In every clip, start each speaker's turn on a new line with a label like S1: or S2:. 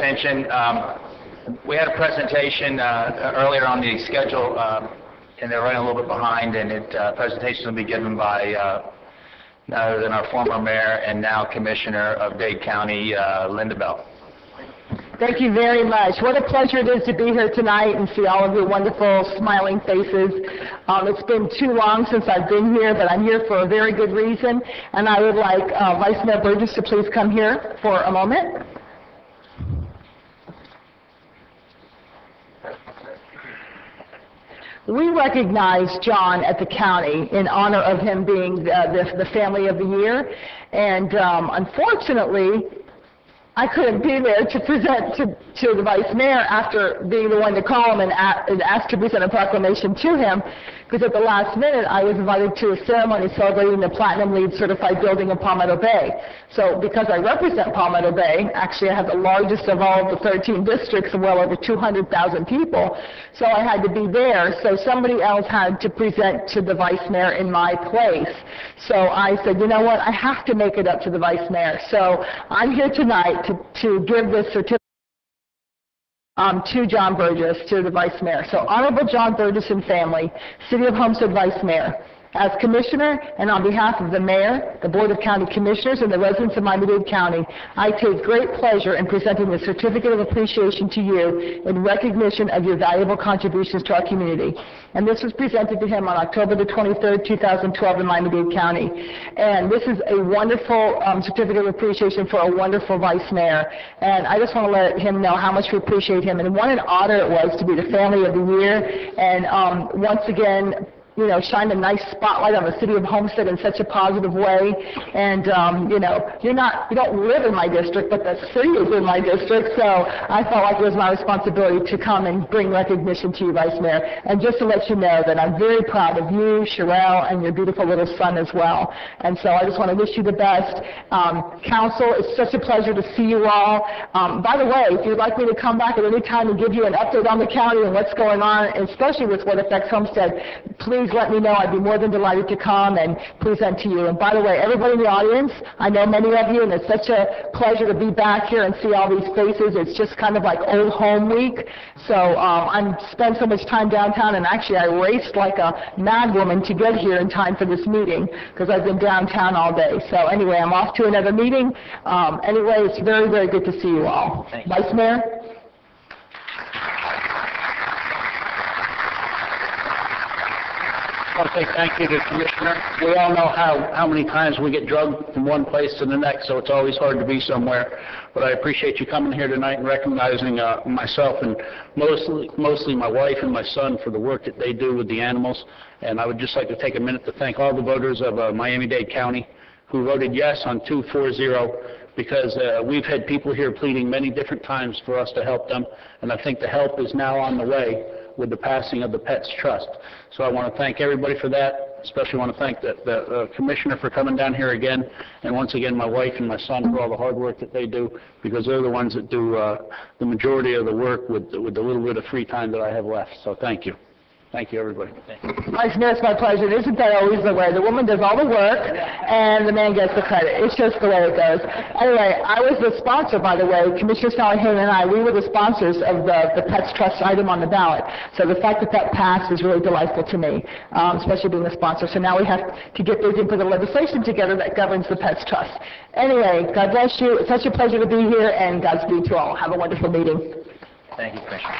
S1: attention. We had a presentation earlier on the schedule, and they're running a little bit behind, and presentation will be given by none other than our former mayor and now Commissioner of Dade County, Linda Bell.
S2: Thank you very much. What a pleasure it is to be here tonight and see all of your wonderful smiling faces. It's been too long since I've been here, but I'm here for a very good reason, and I would like Vice Mayor Burgess to please come here for a moment. We recognize John at the county in honor of him being the Family of the Year, and unfortunately, I couldn't be there to present to the Vice Mayor after being the one to call him and ask to present a proclamation to him, because at the last minute I was invited to a ceremony celebrating the Platinum LEED certified building in Palmetto Bay. So because I represent Palmetto Bay, actually I have the largest of all of the 13 districts of well over 200,000 people, so I had to be there. So somebody else had to present to the Vice Mayor in my place. So I said, you know what, I have to make it up to the Vice Mayor. So I'm here tonight to give this certificate to John Burgess, to the Vice Mayor. So Honorable John Burgess and family, City of Homestead Vice Mayor. As Commissioner, and on behalf of the Mayor, the Board of County Commissioners, and the residents of Miami-Dade County, I take great pleasure in presenting the Certificate of Appreciation to you in recognition of your valuable contributions to our community. And this was presented to him on October the 23rd, 2012 in Miami-Dade County. And this is a wonderful Certificate of Appreciation for a wonderful Vice Mayor. And I just want to let him know how much we appreciate him and what an honor it was to be the Family of the Year. And once again, you know, shine a nice spotlight on the City of Homestead in such a positive way. And, you know, you don't live in my district, but the city is in my district, so I felt like it was my responsibility to come and bring recognition to you, Vice Mayor. And just to let you know that I'm very proud of you, Sherelle, and your beautiful little son as well. And so I just want to wish you the best. Council, it's such a pleasure to see you all. By the way, if you'd like me to come back at any time and give you an update on the county and what's going on, especially with what affects Homestead, please let me know. I'd be more than delighted to come and present to you. And by the way, everybody in the audience, I know many of you, and it's such a pleasure to be back here and see all these faces. It's just kind of like old home week. So I'm spent so much time downtown, and actually I raced like a mad woman to get here in time for this meeting because I've been downtown all day. So anyway, I'm off to another meeting. Anyway, it's very, very good to see you all. Vice Mayor?
S3: I want to say thank you to the Commissioner. We all know how many times we get drugged from one place to the next, so it's always hard to be somewhere. But I appreciate you coming here tonight and recognizing myself and mostly my wife and my son for the work that they do with the animals. And I would just like to take a minute to thank all the voters of Miami-Dade County who voted yes on 240, because we've had people here pleading many different times for us to help them, and I think the help is now on the way with the passing of the Pets Trust. So I want to thank everybody for that. Especially want to thank the Commissioner for coming down here again, and once again my wife and my son for all the hard work that they do, because they're the ones that do the majority of the work with the little bit of free time that I have left. So thank you. Thank you, everybody.
S2: Vice Mayor, it's my pleasure. Isn't that always the way? The woman does all the work, and the man gets the credit. It's just the way it goes. Anyway, I was the sponsor, by the way. Commissioner Salahin and I, we were the sponsors of the Pets Trust item on the ballot. So the fact that that passed is really delightful to me, especially being a sponsor. So now we have to get busy and put the legislation together that governs the Pets Trust. Anyway, God bless you. It's such a pleasure to be here, and Godspeed to all. Have a wonderful meeting.
S1: Thank you, Commissioner.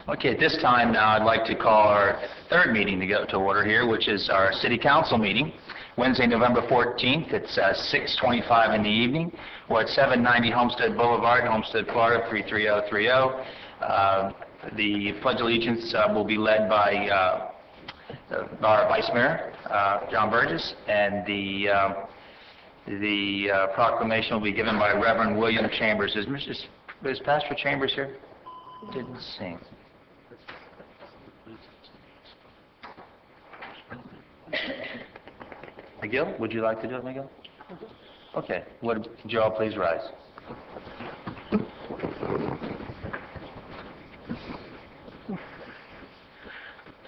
S1: Okay, at this time now I'd like to call our third meeting to go to order here, which is our City Council meeting, Wednesday, November 14th. It's 6:25 in the evening. We're at 790 Homestead Boulevard, Homestead, Florida 33030. The Pledge of Allegiance will be led by our Vice Mayor, John Burgess, and the proclamation will be given by Reverend William Chambers. Is Pastor Chambers here? Didn't sing. McGill, would you like to do it, McGill? Okay. Would you all please rise?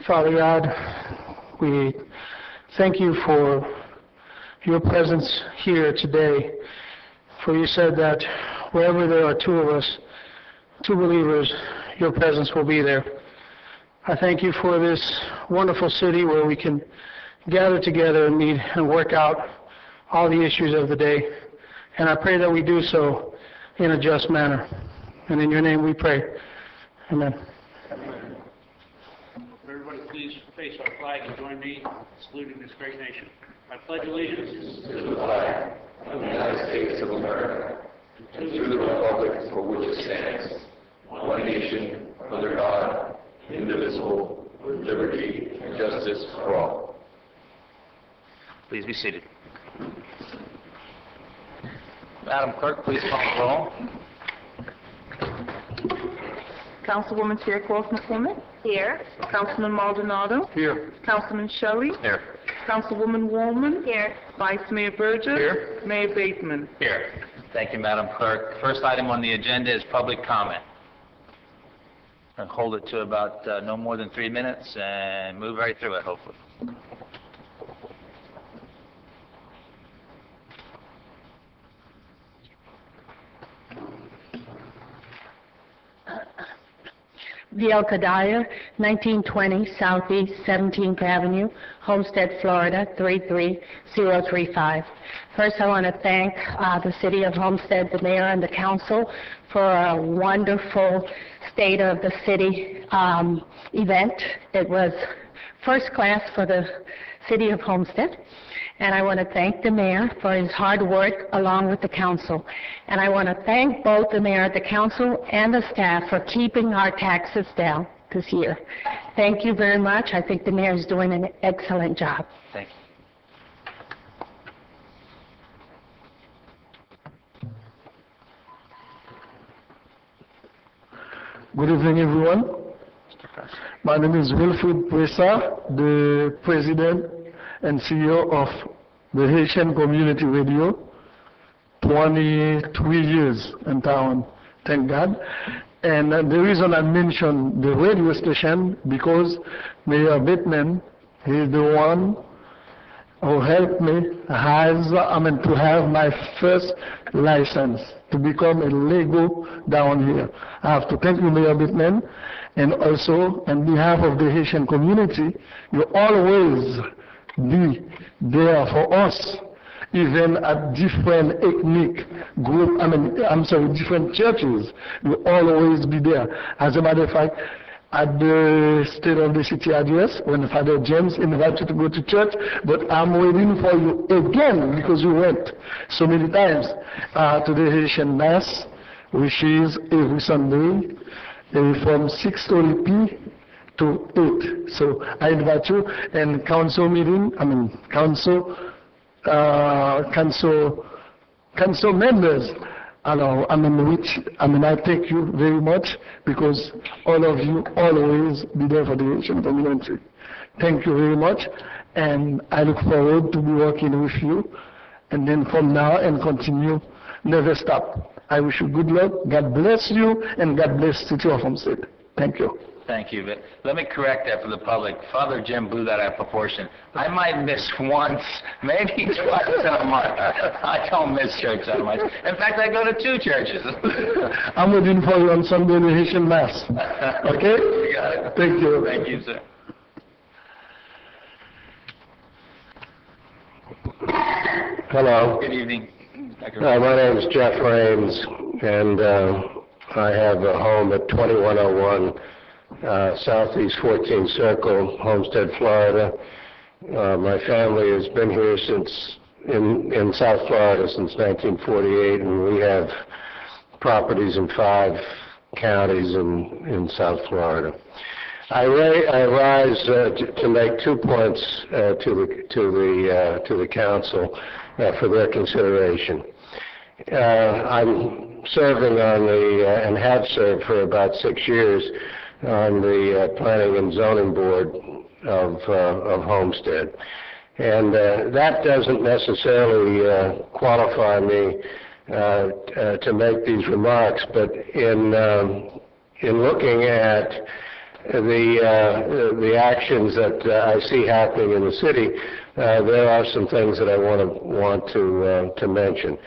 S4: Father God, we thank you for your presence here today. For you said that wherever there are two of us, two believers, your presence will be there. I thank you for this wonderful city where we can gather together and meet and work out all the issues of the day. And I pray that we do so in a just manner. And in your name we pray. Amen.
S3: Everybody please face our flag and join me in saluting this great nation. I pledge allegiance
S5: to the flag of the United States of America and to the republic for which it stands, one nation, under God, indivisible, with liberty and justice for all.
S1: Please be seated. Madam Clerk, please call the roll.
S6: Councilwoman Fairclough McCormick? Here. Councilman Maldonado?
S3: Here.
S6: Councilman Shelley?
S1: Here.
S6: Councilwoman Woolman? Here. Vice Mayor Burgess?
S3: Here.
S6: Mayor Bateman?
S1: Here. Thank you, Madam Clerk. First item on the agenda is public comment. And hold it to about no more than 3 minutes and move right through it, hopefully.
S7: V.L. Kadaya, 1920 Southeast 17th Avenue, Homestead, Florida, 33035. First, I want to thank the City of Homestead, the mayor, and the council for a wonderful State of the City event. It was first class for the City of Homestead. And I want to thank the mayor for his hard work along with the council. And I want to thank both the mayor, the council, and the staff for keeping our taxes down this year. Thank you very much. I think the mayor is doing an excellent job.
S1: Thank you.
S4: Good evening, everyone. My name is Wilfrid Presa, the President and CEO of the Haitian Community Radio, 23 years in town, thank God. And the reason I mentioned the radio station, because Mayor Bateman, he's the one who helped me to have my first license to become a legal down here. I have to thank you, Mayor Bateman, and also on behalf of the Haitian community, you always be there for us, even at different ethnic group, different churches. You always be there. As a matter of fact, at the State of the City address, when Father James invited you to go to church, but I'm waiting for you again because you went so many times to the Haitian Mass, which is every Sunday from 6:30 p. to 8. So I invite you, and council members, I thank you very much because all of you always be there for the Haitian community. Thank you very much, and I look forward to be working with you, and then from now and continue, never stop. I wish you good luck, God bless you, and God bless the City of Homestead. Thank you.
S1: Thank you. But let me correct that for the public. Father Jim blew that out of proportion. I might miss once, maybe twice a month. I don't miss church that much. In fact, I go to 2 churches.
S4: I'm waiting for you on Sunday in the Haitian Mass. Okay?
S1: You got it.
S4: Thank you.
S1: Thank you, sir.
S8: Hello.
S1: Good evening.
S8: My name is Jeff Raines, and I have a home at 2101 Southeast 14th Circle, Homestead, Florida. My family has been here in South Florida since 1948, and we have properties in 5 counties in South Florida. I rise to make 2 points to the council for their consideration. I'm serving on and have served for about 6 years on the Planning and Zoning Board of Homestead. And that doesn't necessarily qualify me to make these remarks, but in looking at the actions that I see happening in the city, there are some things that I want to mention.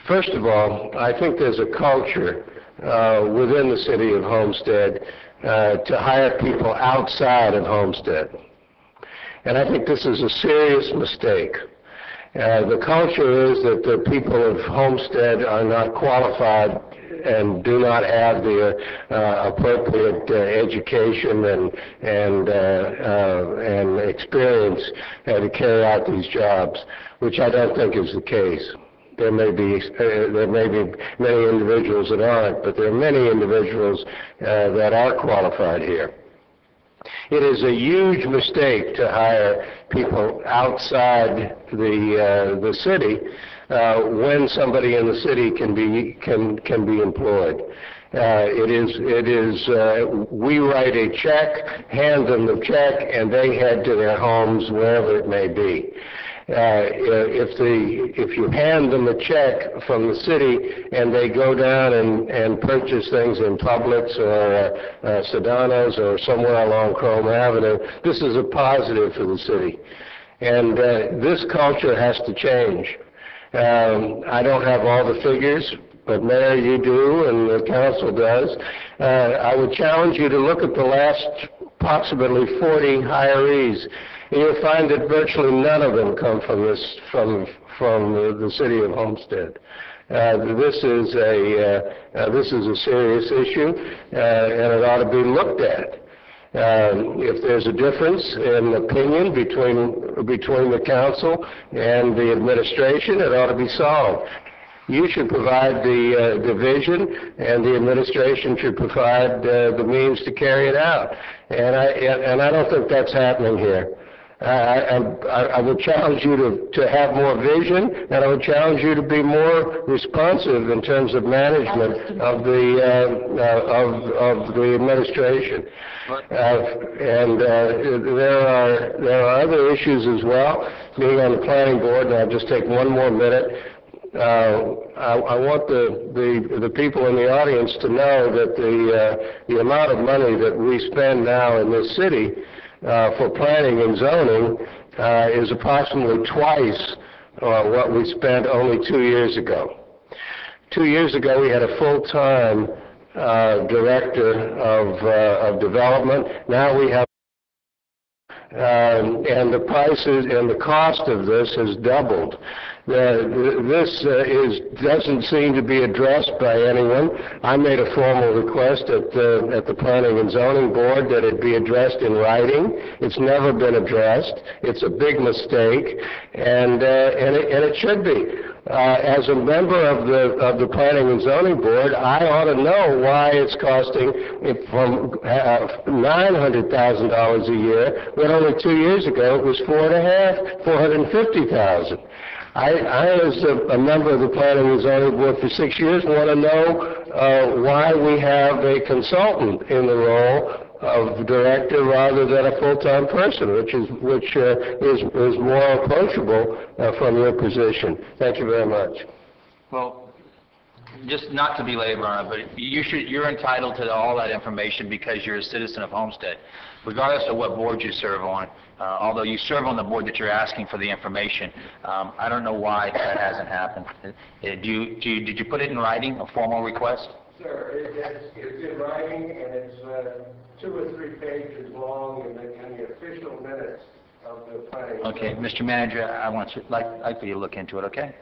S8: First of all, I think there's a culture within the city of Homestead to hire people outside of Homestead. And I think this is a serious mistake. The culture is that the people of Homestead are not qualified and do not have the appropriate education and experience to carry out these jobs, which I don't think is the case. There may be many individuals that aren't, but there are many individuals that are qualified here. It is a huge mistake to hire people outside the city when somebody in the city can be employed. We write a check, hand them the check, and they head to their homes wherever it may be. If you hand them a check from the city and they go down and purchase things in Publix or Sedano's or somewhere along Chrome Avenue, this is a positive for the city. And this culture has to change. I don't have all the figures, but Mayor, you do, and the council does. I would challenge you to look at the last approximately 40 hirees. You'll find that virtually none of them come from the city of Homestead. This is a serious issue, and it ought to be looked at. If there's a difference in opinion between the council and the administration, it ought to be solved. You should provide the vision, and the administration should provide the means to carry it out. And I don't think that's happening here. I would challenge you to have more vision, and I would challenge you to be more responsive in terms of management of the administration. There are other issues as well. Being on the planning board, and I'll just take one more minute. I want the people in the audience to know that the amount of money that we spend now in this city for planning and zoning is approximately twice what we spent only 2 years ago. 2 years ago, we had a full-time director of development. Now we have, and the prices and the cost of this has doubled. This doesn't seem to be addressed by anyone. I made a formal request at the Planning and Zoning Board that it be addressed in writing. It's never been addressed. It's a big mistake, and it should be. As a member of the Planning and Zoning Board, I ought to know why it's costing from $900,000 a year, when only 2 years ago it was $450,000. I, as a member of the Planning and Zoning Board for 6 years, want to know why we have a consultant in the role of director rather than a full-time person, which is more approachable from your position. Thank you very much.
S1: Well, just not to belabor on it, but you're entitled to all that information because you're a citizen of Homestead, regardless of what board you serve on. Although you serve on the board that you're asking for the information, I don't know why that hasn't happened. Did you put it in writing, a formal request?
S8: Sir, it's in writing, and it's 2 or 3 pages long in the official minutes of the planning.
S1: Okay, Mr. Manager, I want you, like for you to look into it, okay?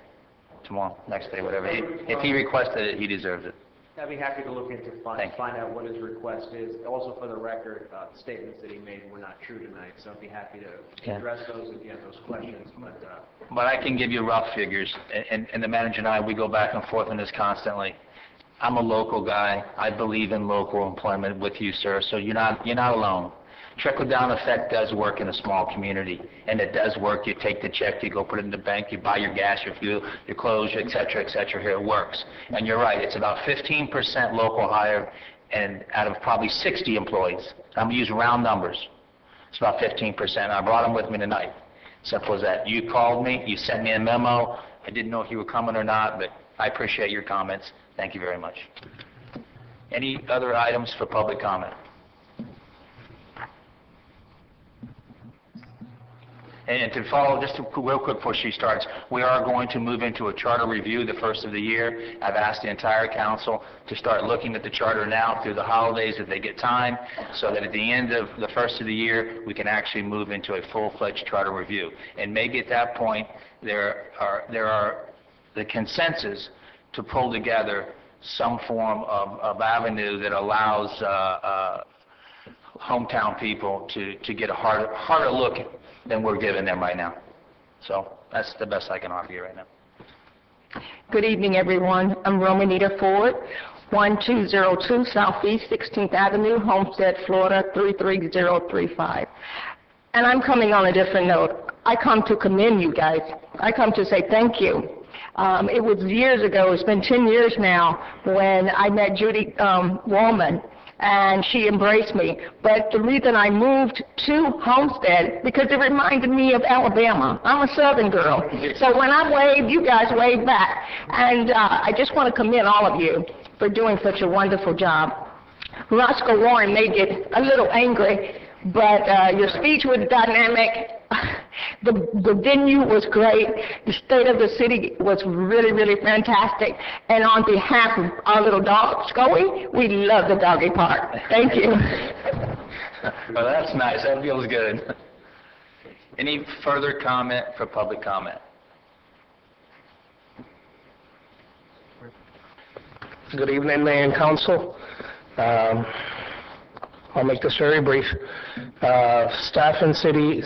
S1: Tomorrow, next day, whatever. If he requested it, he deserves it.
S9: I'd be happy to look into find out what his request is. Also, for the record, statements that he made were not true tonight, so I'd be happy to address those again, those questions.
S1: But I can give you rough figures, and the manager and I, we go back and forth on this constantly. I'm a local guy. I believe in local employment with you, sir, so you're not alone. Trickle-down effect does work in a small community, and it does work. You take the check, you go put it in the bank, you buy your gas, your fuel, your clothes, et cetera, here it works. And you're right, it's about 15% local hire, and out of probably 60 employees. I'm going to use round numbers. It's about 15%. I brought them with me tonight. Simple as that. You called me, you sent me a memo. I didn't know if you were coming or not, but I appreciate your comments. Thank you very much. Any other items for public comment? And to follow, just real quick before she starts, we are going to move into a charter review the first of the year. I've asked the entire council to start looking at the charter now through the holidays if they get time, so that at the end of the first of the year, we can actually move into a full-fledged charter review. And maybe at that point, there are the consensus to pull together some form of avenue that allows hometown people to get a harder look than we're giving them right now. So that's the best I can offer you right now.
S10: Good evening, everyone. I'm Romanita Ford, 1202 Southeast 16th Avenue, Homestead, Florida, 33035. And I'm coming on a different note. I come to commend you guys. I come to say thank you. It was years ago, it's been 10 years now, when I met Judy Wallman, and she embraced me. But the reason I moved to Homestead, because it reminded me of Alabama. I'm a Southern girl. So when I wave, you guys wave back. And I just want to commend all of you for doing such a wonderful job. Roscoe Warren may get a little angry, but your speech was dynamic. The venue was great. The state of the city was really, really fantastic. And on behalf of our little dog, Scully, we love the doggy park. Thank you.
S1: Well, that's nice. That feels good. Any further comment for public comment?
S11: Good evening, Mayor and Council. I'll make this very brief. Staff and city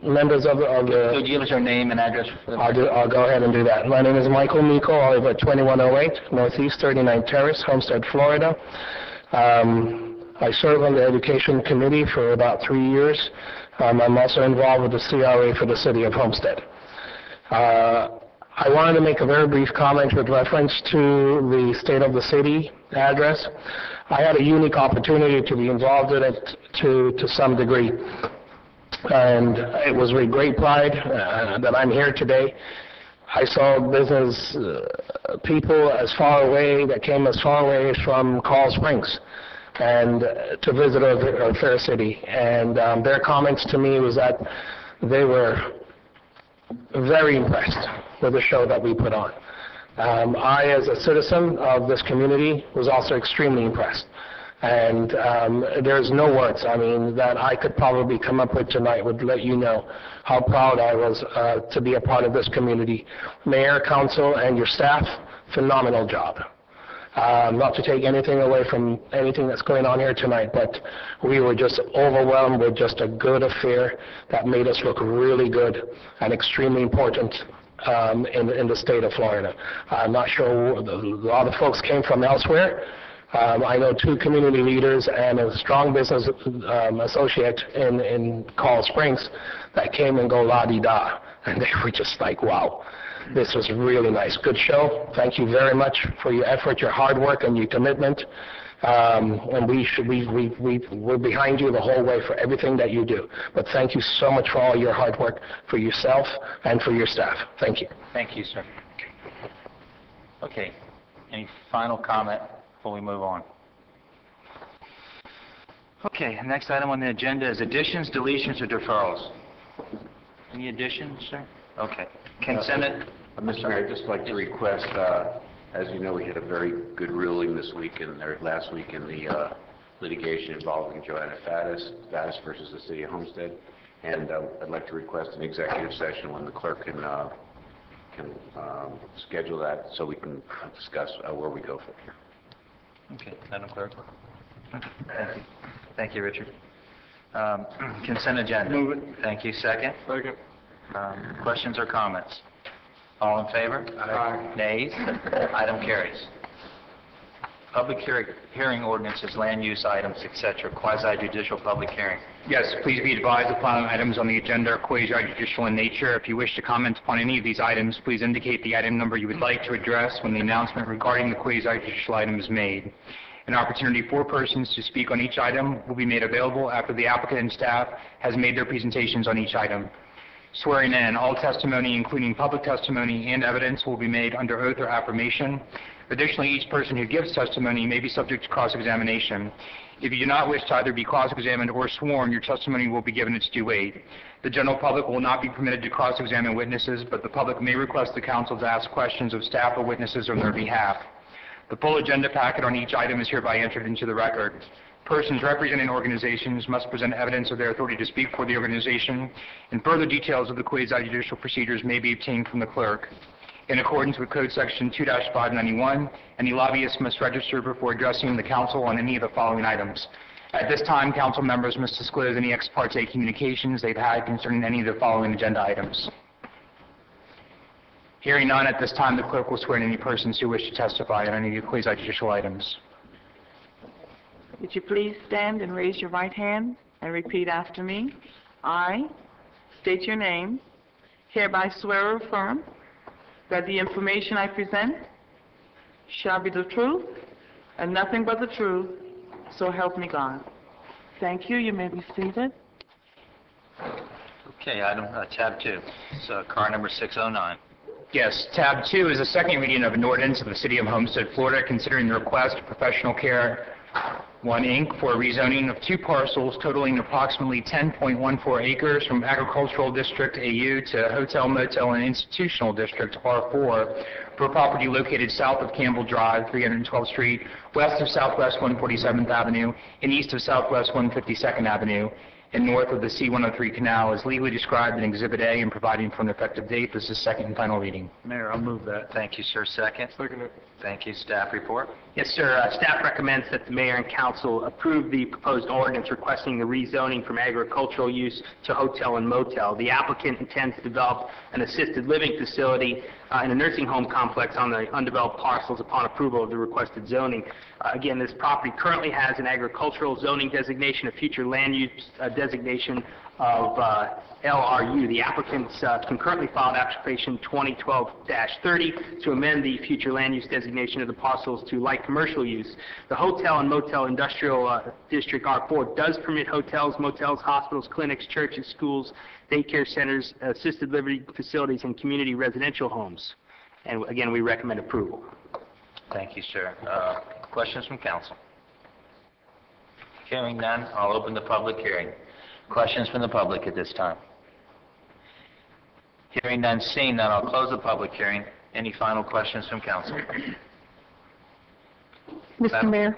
S11: members of the...
S1: Could you give us your name and address?
S11: I'll go ahead and do that. My name is Michael Miko. I live at 2108 Northeast 39th Terrace, Homestead, Florida. I serve on the Education Committee for about 3 years. I'm also involved with the CRA for the City of Homestead. I wanted to make a very brief comment with reference to the State of the City address. I had a unique opportunity to be involved in it to some degree. And it was with great pride that I'm here today. I saw business people that came as far away from Coral Springs and to visit our fair city. And their comments to me was that they were very impressed with the show that we put on. I, as a citizen of this community, was also extremely impressed. And there's no words, that I could probably come up with tonight would let you know how proud I was to be a part of this community. Mayor, council, and your staff, phenomenal job. Not to take anything away from anything that's going on here tonight, but we were just overwhelmed with just a good affair that made us look really good and extremely important in the state of Florida. I'm not sure, a lot of folks came from elsewhere. I know 2 community leaders and a strong business associate in Coral Springs that came and go la-di-da, and they were just like, wow. This was really nice. Good show. Thank you very much for your effort, your hard work, and your commitment. And we're behind you the whole way for everything that you do. But thank you so much for all your hard work, for yourself and for your staff. Thank you.
S1: Thank you, sir. Okay. Any final comment before we move on? Okay. Next item on the agenda is additions, deletions, or deferrals. Any additions, sir? Okay. Consent it.
S12: Mr. Mayor, I'd just like to request, as you know, we had a very good ruling last week in the litigation involving Joanna Faddis versus the City of Homestead, and I'd like to request an executive session when the clerk can schedule that so we can discuss where we go from here.
S1: Okay, Madam Clerk. Thank you. Thank you, Richard. Consent agenda.
S3: Move it.
S1: Thank you. Second.
S3: Second.
S1: Questions or comments? All in favor?
S3: Aye.
S1: Nays? Item carries. Public hearing ordinances, land use items, etc., quasi-judicial public hearing.
S13: Yes, please be advised the following items on the agenda are quasi-judicial in nature. If you wish to comment upon any of these items, please indicate the item number you would like to address when the announcement regarding the quasi-judicial item is made. An opportunity for persons to speak on each item will be made available after the applicant and staff has made their presentations on each item. Swearing in, all testimony, including public testimony and evidence, will be made under oath or affirmation. Additionally, each person who gives testimony may be subject to cross-examination. If you do not wish to either be cross-examined or sworn, your testimony will be given its due weight. The general public will not be permitted to cross-examine witnesses, but the public may request the council to ask questions of staff or witnesses on their behalf. The full agenda packet on each item is hereby entered into the record. Persons representing organizations must present evidence of their authority to speak for the organization, and further details of the quasi-judicial procedures may be obtained from the clerk. In accordance with Code Section 2-591, any lobbyist must register before addressing the council on any of the following items. At this time, council members must disclose any ex parte communications they've had concerning any of the following agenda items. Hearing none, at this time, the clerk will swear in any persons who wish to testify on any of the quasi-judicial items.
S6: Would you please stand and raise your right hand and repeat after me? I state your name, hereby swear or affirm that the information I present shall be the truth and nothing but the truth, so help me God. Thank you. You may be seated.
S1: Okay, item tab 2. So car number 609.
S13: Yes, tab 2 is the second reading of an ordinance of the City of Homestead, Florida, considering the request of Professional Care 1 Inc. for rezoning of 2 parcels totaling approximately 10.14 acres from Agricultural District AU to Hotel, Motel, and Institutional District R4 for property located south of Campbell Drive, 312th Street, west of Southwest 147th Avenue, and east of Southwest 152nd Avenue, and north of the C-103 Canal, is legally described in Exhibit A and providing for an effective date. This is second and final reading.
S3: Mayor, I'll move that.
S1: Thank you, sir. Second.
S3: Second.
S1: Thank you. Staff report.
S14: Yes, sir. Staff recommends that the mayor and council approve the proposed ordinance requesting the rezoning from agricultural use to hotel and motel. The applicant intends to develop an assisted living facility and a nursing home complex on the undeveloped parcels upon approval of the requested zoning. Again, this property currently has an agricultural zoning designation, a future land use designation of LRU. The applicants concurrently filed application 2012-30 to amend the future land use designation of the parcels to light commercial use. The Hotel and Motel Industrial District R4 does permit hotels, motels, hospitals, clinics, churches, schools, daycare centers, assisted living facilities, and community residential homes. And again, we recommend approval.
S1: Thank you, sir. Questions from council? Hearing none, I'll open the public hearing. Questions from the public at this time? Hearing none, seeing none, I'll close the public hearing. Any final questions from council?
S2: Mr. Mayor,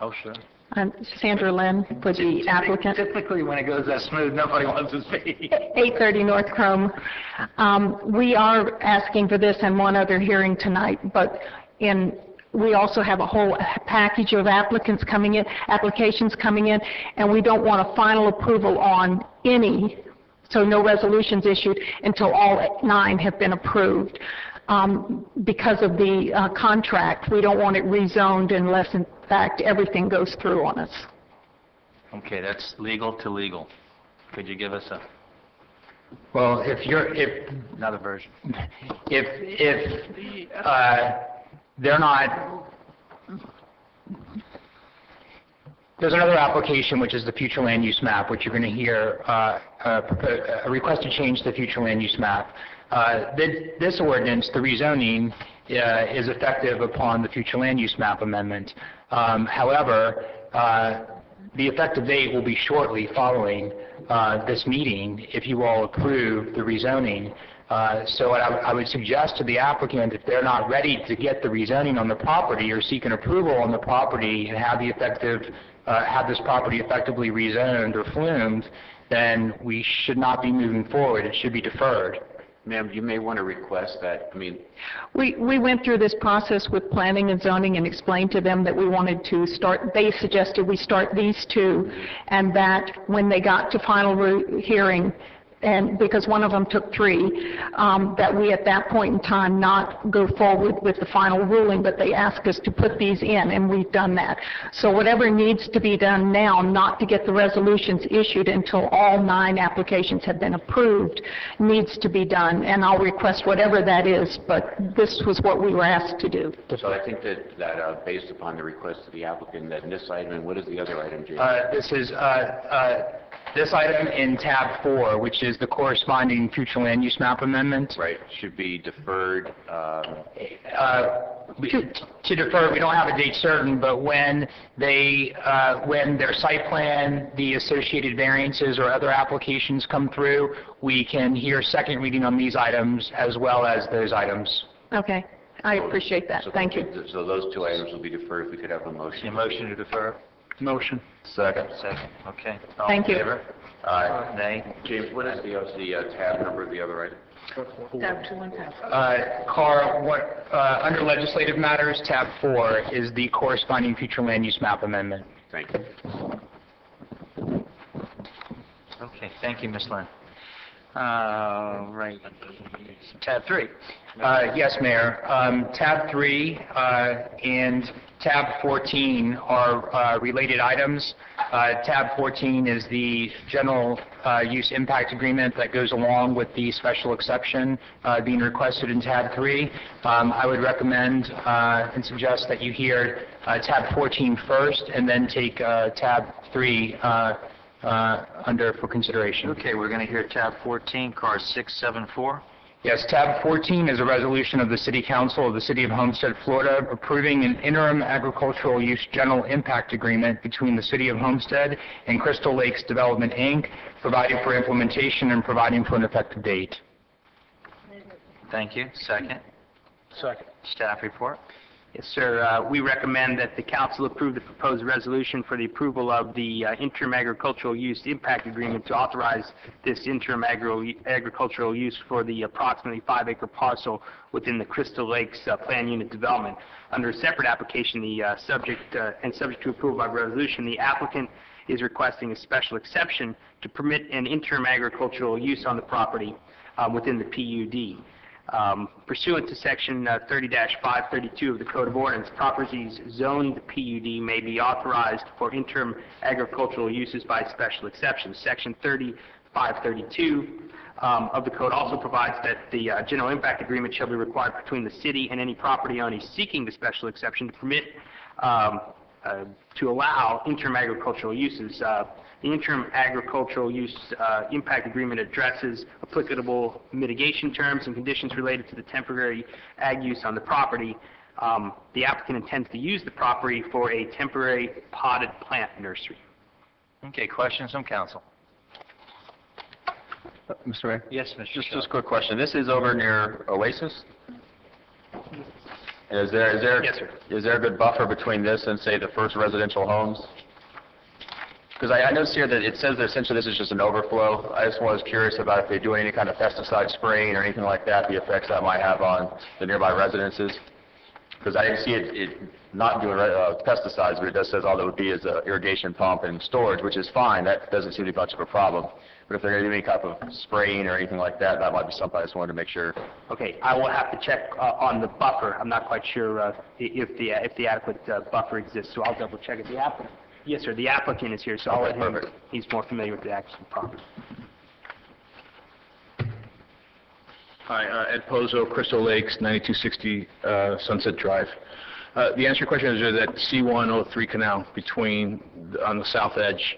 S1: Oh, sure.
S2: I'm Sandra Lynn for the applicant.
S1: Typically, when it goes that smooth, nobody wants to speak.
S2: 830 North Chrome. We are asking for this and one other hearing tonight, but we also have a whole package of applications coming in, and we don't want a final approval on any, so no resolutions issued until all 9 have been approved. Because of the contract, we don't want it rezoned unless, in fact, everything goes through on us.
S1: Okay, that's legal to legal. Could you give us a...
S13: Well,
S1: Another version.
S13: if they're not, there's another application, which is the future land use map, which you're going to hear a request to change the future land use map. This ordinance, the rezoning, is effective upon the future land use map amendment. However, the effective date will be shortly following this meeting if you all approve the rezoning. So what I would suggest to the applicant, if they're not ready to get the rezoning on the property or seek an approval on the property and have this property effectively rezoned or flumed, then we should not be moving forward. It should be deferred.
S12: Ma'am, you may want to request that,
S2: We went through this process with planning and zoning and explained to them that we wanted to start, they suggested we start these 2, and that when they got to final hearing, and because one of them took 3, that we at that point in time not go forward with the final ruling, but they asked us to put these in, and we've done that. So whatever needs to be done now, not to get the resolutions issued until all 9 applications have been approved, needs to be done, and I'll request whatever that is, but this was what we were asked to do.
S12: So I think that based upon the request of the applicant, that in this item, and what is the other item, James?
S13: This is This item in tab 4, which is the corresponding future land use map amendment.
S12: Right, should be deferred.
S13: To defer, we don't have a date certain, but when their site plan, the associated variances or other applications come through, we can hear second reading on these items as well as those items.
S10: Okay, I appreciate that. Thank you.
S12: So those two items will be deferred. If we could have a motion.
S1: A motion to defer?
S3: Motion.
S1: Second. Okay. All
S10: Thank
S1: in
S10: you.
S1: favor? Aye. Nay?
S12: James, what is the tab number of the other item?
S10: Tab 2 and tab 4.
S13: Carl, under legislative matters, tab 4 is the corresponding future land use map amendment.
S12: Thank you.
S1: Okay, thank you, Ms. Lynn. Right. Tab 3.
S13: Yes, Mayor. Tab 3 and tab 14 are related items. Tab 14 is the general use impact agreement that goes along with the special exception being requested in tab 3. I would recommend and suggest that you hear tab 14 first and then take tab 3 under for consideration.
S1: Okay, we're going to hear tab 14, car 674.
S13: Yes, tab 14 is a resolution of the City Council of the City of Homestead, Florida, approving an interim agricultural use general impact agreement between the City of Homestead and Crystal Lakes Development, Inc., providing for implementation and providing for an effective date.
S1: Thank you. Second.
S3: Second.
S1: Staff report.
S14: Yes, sir. We recommend that the council approve the proposed resolution for the approval of the interim agricultural use impact agreement to authorize this interim agricultural use for the approximately 5-acre parcel within the Crystal Lakes Plan Unit Development. Under a separate application, subject to approval by resolution, the applicant is requesting a special exception to permit an interim agricultural use on the property within the PUD. Pursuant to Section 30-532 of the Code of Ordinance, properties zoned PUD may be authorized for interim agricultural uses by special exception. Section 30-532 of the Code also provides that the general impact agreement shall be required between the city and any property owner seeking the special exception to permit to allow interim agricultural uses. The interim agricultural use impact agreement addresses applicable mitigation terms and conditions related to the temporary ag use on the property. The applicant intends to use the property for a temporary potted plant nursery.
S1: Okay, questions from council?
S15: Mr. Mayor?
S1: Yes, Mr.
S15: Just a quick question. This is over near Oasis? Is there
S14: Yes, sir.
S15: Is there a good buffer between this and, say, the first residential homes? Because I noticed here that it says that essentially this is just an overflow. I just was curious about if they do any kind of pesticide spraying or anything like that, the effects that might have on the nearby residences. Because I didn't see it not doing pesticides, but it does says all that would be is an irrigation pump and storage, which is fine. That doesn't seem to be much of a problem. But if they're going to do any type of spraying or anything like that, that might be something I just wanted to make sure.
S14: Okay, I will have to check on the buffer. I'm not quite sure if the adequate buffer exists, so I'll double check it. The applicant, yes, sir. The applicant is here, so I'll let him.
S15: Perfect.
S14: He's more familiar with the actual property.
S3: Hi, Ed Pozo, Crystal Lakes, 9260 Sunset Drive. The answer to your question is that C103 canal between, on the south edge,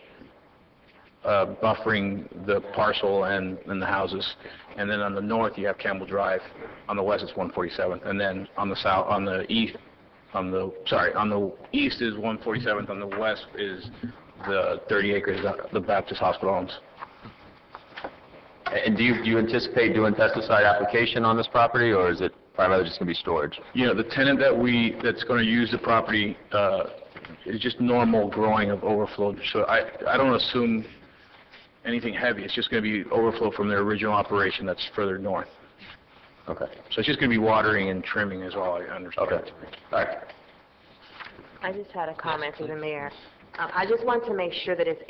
S3: buffering the parcel and the houses. And then on the north, you have Campbell Drive. On the west, it's 147th. And then on the south, on the east is 147th. On the west is the 30 acres that the Baptist Hospital owns.
S15: And do you anticipate doing pesticide application on this property, or is it primarily just going to be storage?
S3: You know, the tenant that's going to use the property is just normal growing of overflow. So I don't assume anything heavy. It's just going to be overflow from their original operation that's further north.
S15: Okay.
S3: So it's just going to be watering and trimming is all I understand.
S15: Okay. All right.
S16: I just had a comment to the mayor. I just want to make sure that it's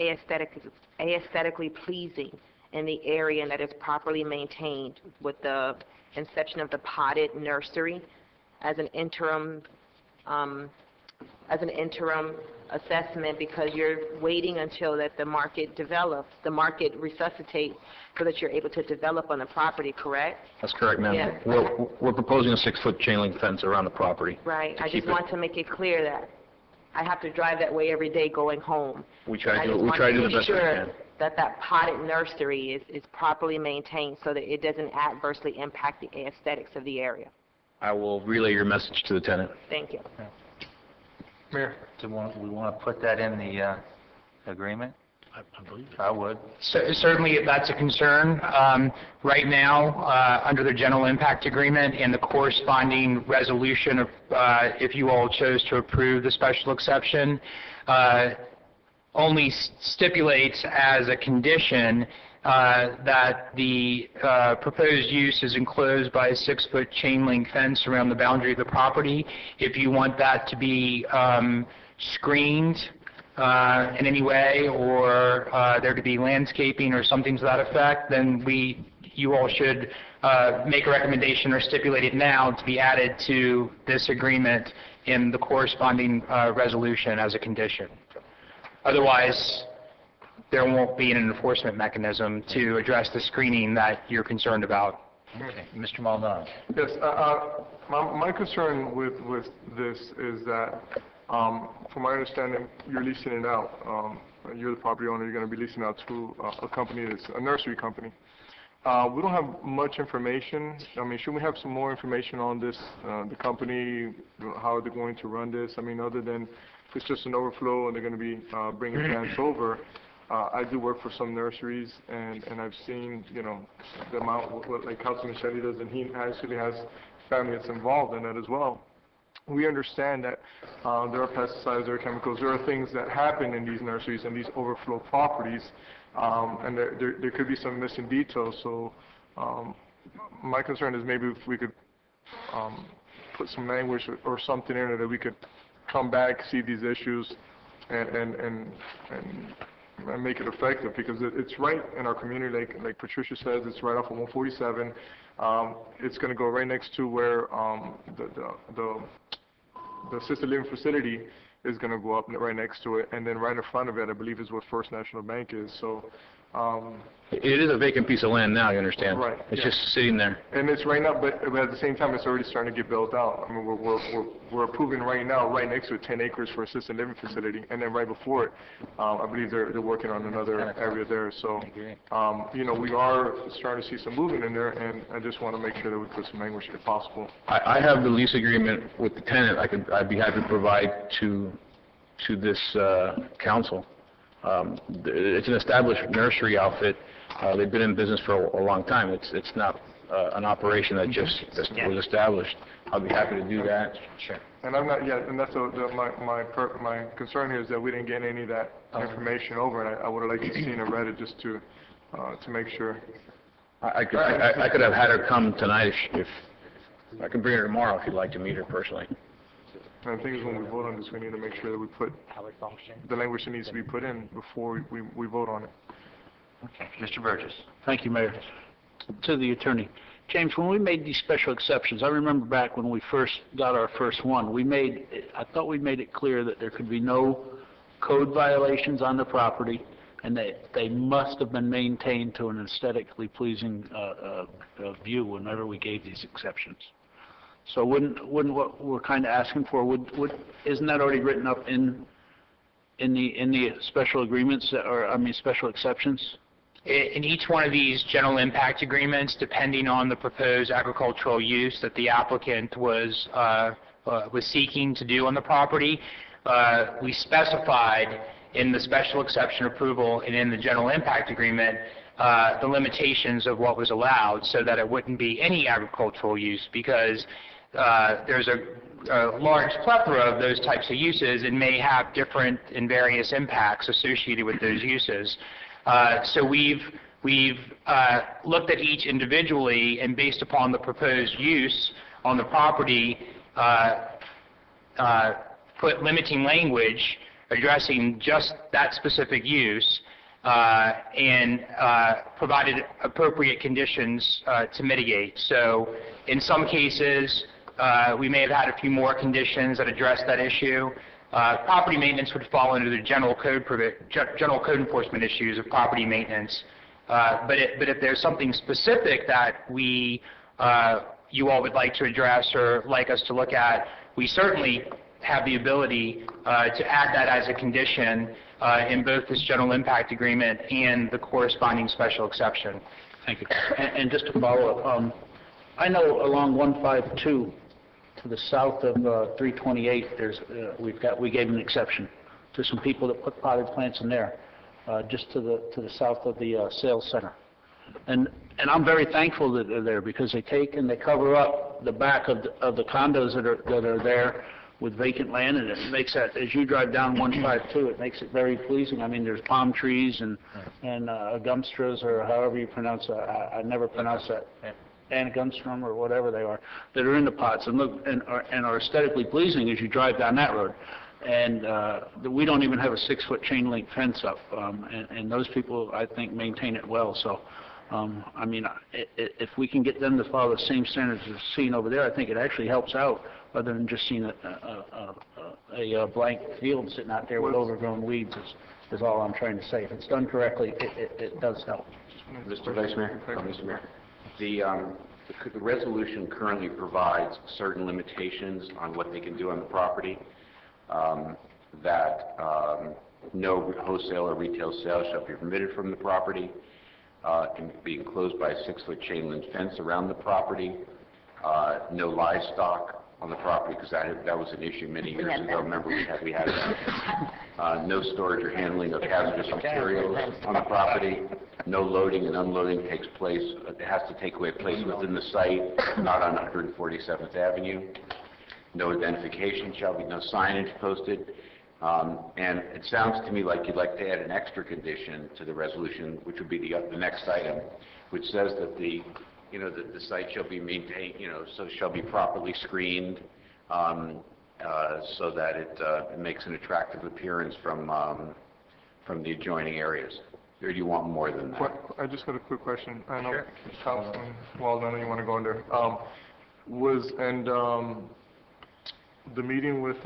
S16: aesthetically pleasing in the area and that it's properly maintained with the inception of the potted nursery as an interim assessment, because you're waiting until that the market develops, the market resuscitates so that you're able to develop on the property, correct?
S3: That's correct, ma'am.
S16: Yeah.
S3: We're proposing a 6-foot chain link fence around the property.
S16: Right. I just want to make it clear that I have to drive that way every day going home.
S3: We try to do the best we can.
S16: that that potted nursery is properly maintained so that it doesn't adversely impact the aesthetics of the area.
S15: I will relay your message to the tenant.
S16: Thank you.
S1: Mayor, do we want to put that in the agreement? I believe I would.
S13: Certainly, that's a concern. Right now, under the general impact agreement and the corresponding resolution, if you all chose to approve the special exception, only stipulates as a condition that the proposed use is enclosed by a 6-foot chain link fence around the boundary of the property. If you want that to be screened in any way, or there to be landscaping or something to that effect, then you all should make a recommendation or stipulate it now to be added to this agreement in the corresponding resolution as a condition. Otherwise, there won't be an enforcement mechanism to address the screening that you're concerned about.
S1: Okay. Mr. Maldonado.
S17: Yes, my concern with this is that, from my understanding, you're leasing it out. You're the property owner. You're going to be leasing out to a company that's a nursery company. We don't have much information. I mean, should we have some more information on this, the company, how they're going to run this? I mean, other than it's just an overflow and they're going to be bringing plants over. I do work for some nurseries, and I've seen, you know, the amount, what like Councilman Shelley does, and he actually has family that's involved in that as well. We understand that there are pesticides, there are chemicals, there are things that happen in these nurseries and these overflow properties, and there could be some missing details. So my concern is maybe if we could put some language or something in it that we could come back, see these issues, and make it effective, because it's right in our community, like Patricia says, it's right off of 147. It's going to go right next to where the assisted living facility is going to go up right next to it, and then right in front of it, I believe, is what First National Bank is. So
S15: it is a vacant piece of land now, you understand?
S17: Right.
S15: It's just sitting there.
S17: And it's right now, but at the same time, it's already starting to get built out. I mean, we're approving right now, right next to it, 10 acres for assisted living facility, and then right before it, I believe they're working on another area there. So, you know, we are starting to see some movement in there, and I just want to make sure that we put some language if possible.
S15: I have the lease agreement with the tenant. I'd be happy to provide to this council. It's an established nursery outfit. They've been in business for a long time. It's not an operation that just was established. I'll be happy to do that.
S1: Sure.
S17: And I'm not yet, and that's my concern here is that we didn't get any of that information over, and I would have liked to seen or read it just to make sure.
S15: I could have had her come tonight if I can bring her tomorrow if you'd like to meet her personally.
S17: And the thing is, when we vote on this, we need to make sure that we put the language that needs to be put in before we vote on it.
S1: Okay. Mr. Burgess.
S3: Thank you, Mayor. To the attorney. James, when we made these special exceptions, I remember back when we first got our first one, I thought we made it clear that there could be no code violations on the property, and that they must have been maintained to an aesthetically pleasing view whenever we gave these exceptions. So wouldn't what we're kind of asking for, isn't that already written up in the special agreements, special exceptions?
S13: In each one of these general impact agreements, depending on the proposed agricultural use that the applicant was seeking to do on the property, we specified in the special exception approval and in the general impact agreement the limitations of what was allowed, so that it wouldn't be any agricultural use, because there's a large plethora of those types of uses and may have different and various impacts associated with those uses. So we've looked at each individually, and based upon the proposed use on the property, put limiting language addressing just that specific use, and provided appropriate conditions to mitigate. So in some cases, we may have had a few more conditions that address that issue. Property maintenance would fall under the general code enforcement issues of property maintenance. But if there's something specific that you all would like to address or like us to look at, we certainly have the ability to add that as a condition in both this general impact agreement and the corresponding special exception.
S3: Thank you. And just to follow up, I know along 152 to the south of 328, we gave an exception to some people that put potted plants in there, just to the south of the sales center. And I'm very thankful that they're there, because they take and they cover up the back of the condos that are there with vacant land, and it makes that, as you drive down 152, it makes it very pleasing. I mean, there's palm trees and gumstras, or however you pronounce that. I never pronounce that. Angumstrum or whatever they are, that are in the pots and look and are aesthetically pleasing as you drive down that road. And we don't even have a 6-foot chain link fence up, and those people, I think, maintain it well. So, I mean, if we can get them to follow the same standards as seen over there, I think it actually helps out, other than just seeing a blank field sitting out there with overgrown weeds. Is all I'm trying to say. If it's done correctly, it does help.
S12: Mr. Vice Mayor, Mr. Mayor, the resolution currently provides certain limitations on what they can do on the property, that no wholesale or retail sales shall be permitted from the property, and be enclosed by a 6-foot chain link fence around the property, no livestock on the property, because that was an issue many years ago. Remember, we had that. No storage or handling of hazardous materials on the property. No loading and unloading takes place. It has to take place within the site, not on 147th Avenue. No identification shall be, no signage posted. And it sounds to me like you'd like to add an extra condition to the resolution, which would be the next item, which says that the site shall be maintained, so shall be properly screened, so that it makes an attractive appearance from the adjoining areas. Or do you want more than that?
S17: I just got a quick question. I know, Councilman Walden, I know you want to go in there. The meeting with,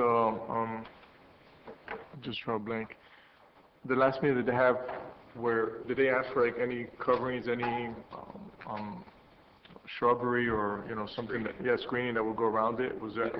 S17: just draw a blank, the last meeting that they have, did they ask for like any coverings, any shrubbery or, something that, screening that will go around it? Was that,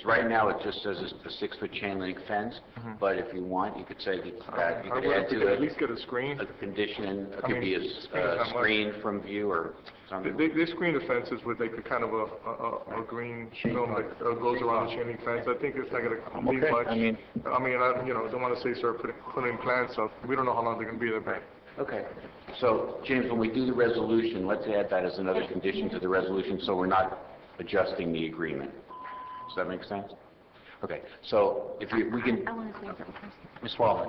S12: right now it just says it's a 6-foot chain link fence, but if you want, you could say that you could add to it.
S17: At least get a screen.
S12: A condition, it could be a screen from view or something.
S17: They screen the fences with like a kind of a green film that goes around the chain link fence. I think it's not going to be much. I mean, don't want to say start putting plants up. We don't know how long they're going to be there.
S12: Okay. So, James, when we do the resolution, let's add that as another condition to the resolution, so we're not adjusting the agreement. Does that make sense? Okay. So, if we can...
S18: I want to say something first.
S12: Ms. Walden.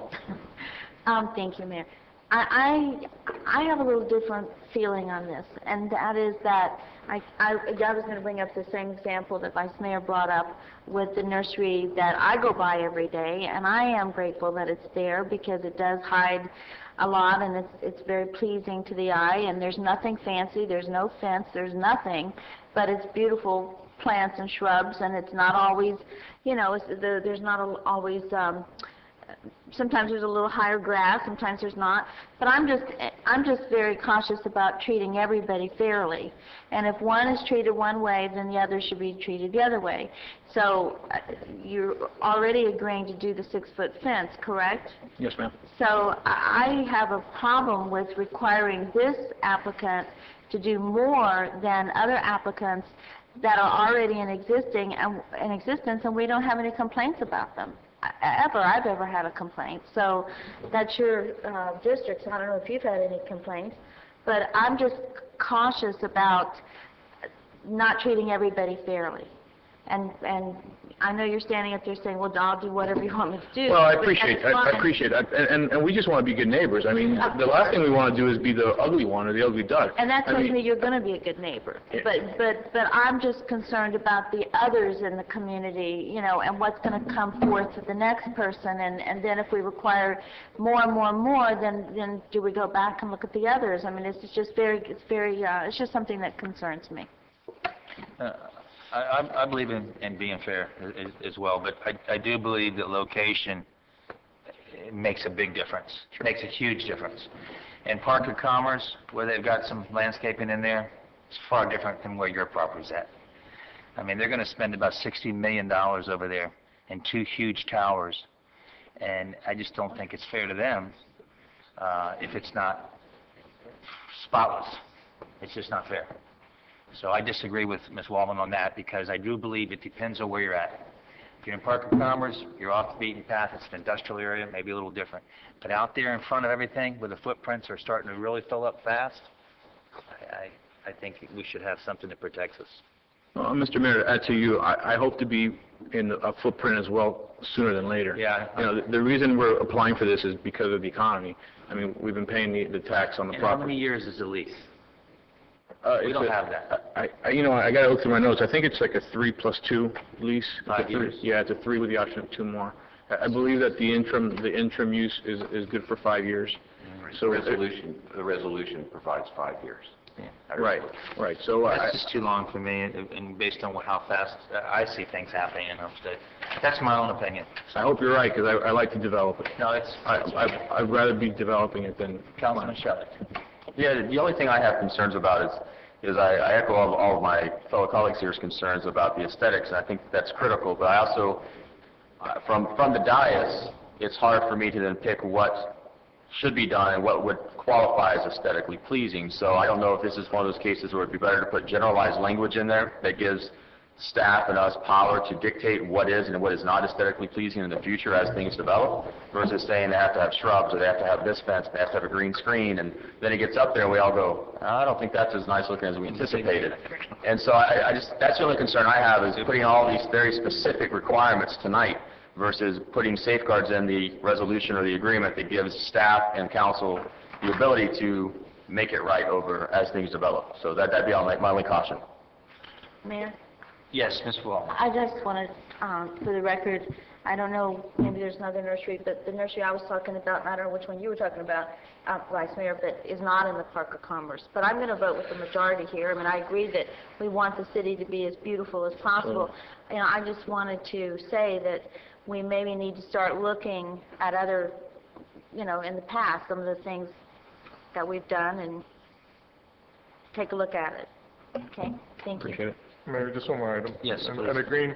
S18: Thank you, Mayor. I have a little different feeling on this, and that is that I was going to bring up the same example that Vice Mayor brought up with the nursery that I go by every day, and I am grateful that it's there because it does hide a lot, and it's very pleasing to the eye, and there's nothing fancy, there's no fence, there's nothing, but it's beautiful plants and shrubs, and it's not always, there's not always, sometimes there's a little higher grass, sometimes there's not, but I'm just very cautious about treating everybody fairly, and if one is treated one way, then the other should be treated the other way. So you're already agreeing to do the 6-foot fence, correct?
S3: Yes, ma'am.
S18: So I have a problem with requiring this applicant to do more than other applicants that are already in existence, and we don't have any complaints about them. I've ever had a complaint. So that's your district. So I don't know if you've had any complaints, but I'm just cautious about not treating everybody fairly. And I know you're standing up there saying, well, I'll do whatever you want me to do.
S11: Well, I appreciate that. And we just want to be good neighbors. I mean, the last thing we want to do is be the ugly one or the ugly duck.
S18: And that tells me you're going to be a good neighbor. But I'm just concerned about the others in the community, and what's going to come forth to the next person. And then if we require more and more and more, then do we go back and look at the others? I mean, it's just something that concerns me.
S1: I believe in being fair as well, but I do believe that location makes a big difference. It makes a huge difference. In Park of Commerce, where they've got some landscaping in there, it's far different than where your property's at. I mean, they're going to spend about $60 million over there in 2 huge towers. and I just don't think it's fair to them if it's not spotless. It's just not fair. So I disagree with Ms. Wallman on that, because I do believe it depends on where you're at. If you're in Park and Commerce, you're off the beaten path, it's an industrial area, maybe a little different. But out there in front of everything, where the footprints are starting to really fill up fast, I think we should have something that protects us.
S3: Mr. Mayor, to add to you, I hope to be in a footprint as well sooner than later.
S1: Yeah.
S3: You know, the reason we're applying for this is because of the economy. I mean, we've been paying the tax on the
S1: And how
S3: property.
S1: many years is the lease? We
S3: It's
S1: don't have that.
S3: You know, I got to look through my notes. I think it's like a 3+2 lease.
S1: 5 years.
S3: Yeah, it's a 3 with the option of 2 more. I believe that the interim use is good for 5 years. So
S12: The resolution provides 5 years.
S3: Right. So
S1: That's just too long for me, and based on how fast I see things happening in Homestead. That's my own opinion.
S3: I hope you're right, because I like to develop it.
S1: No, it's...
S3: I'd rather be developing it than...
S1: Councilman Shelley.
S15: Yeah, the only thing I have concerns about is I echo all of my fellow colleagues here's concerns about the aesthetics, and I think that's critical, but I also, from the dais, it's hard for me to then pick what should be done and what would qualify as aesthetically pleasing. So I don't know if this is one of those cases where it'd be better to put generalized language in there that gives staff and us power to dictate what is and what is not aesthetically pleasing in the future as things develop, versus saying they have to have shrubs, or they have to have this fence, they have to have a green screen, and then it gets up there and we all go, I don't think that's as nice looking as we anticipated. And so I just, that's the only concern I have, is putting all these very specific requirements tonight versus putting safeguards in the resolution or the agreement that gives staff and council the ability to make it right over as things develop. So that'd be my only caution.
S18: Mayor?
S1: Yes, Ms. Wall.
S18: I just wanted, for the record, I don't know, maybe there's another nursery, but the nursery I was talking about, and I don't know which one you were talking about, Vice Mayor, but is not in the Park of Commerce. But I'm going to vote with the majority here. I mean, I agree that we want the city to be as beautiful as possible. You know, I just wanted to say that we maybe need to start looking at other, you know, in the past, some of the things that we've done, and take a look at it. Okay? Thank you.
S3: Appreciate it.
S17: Mayor, just one more item.
S1: Yes,
S17: and,
S1: please.
S17: and the green,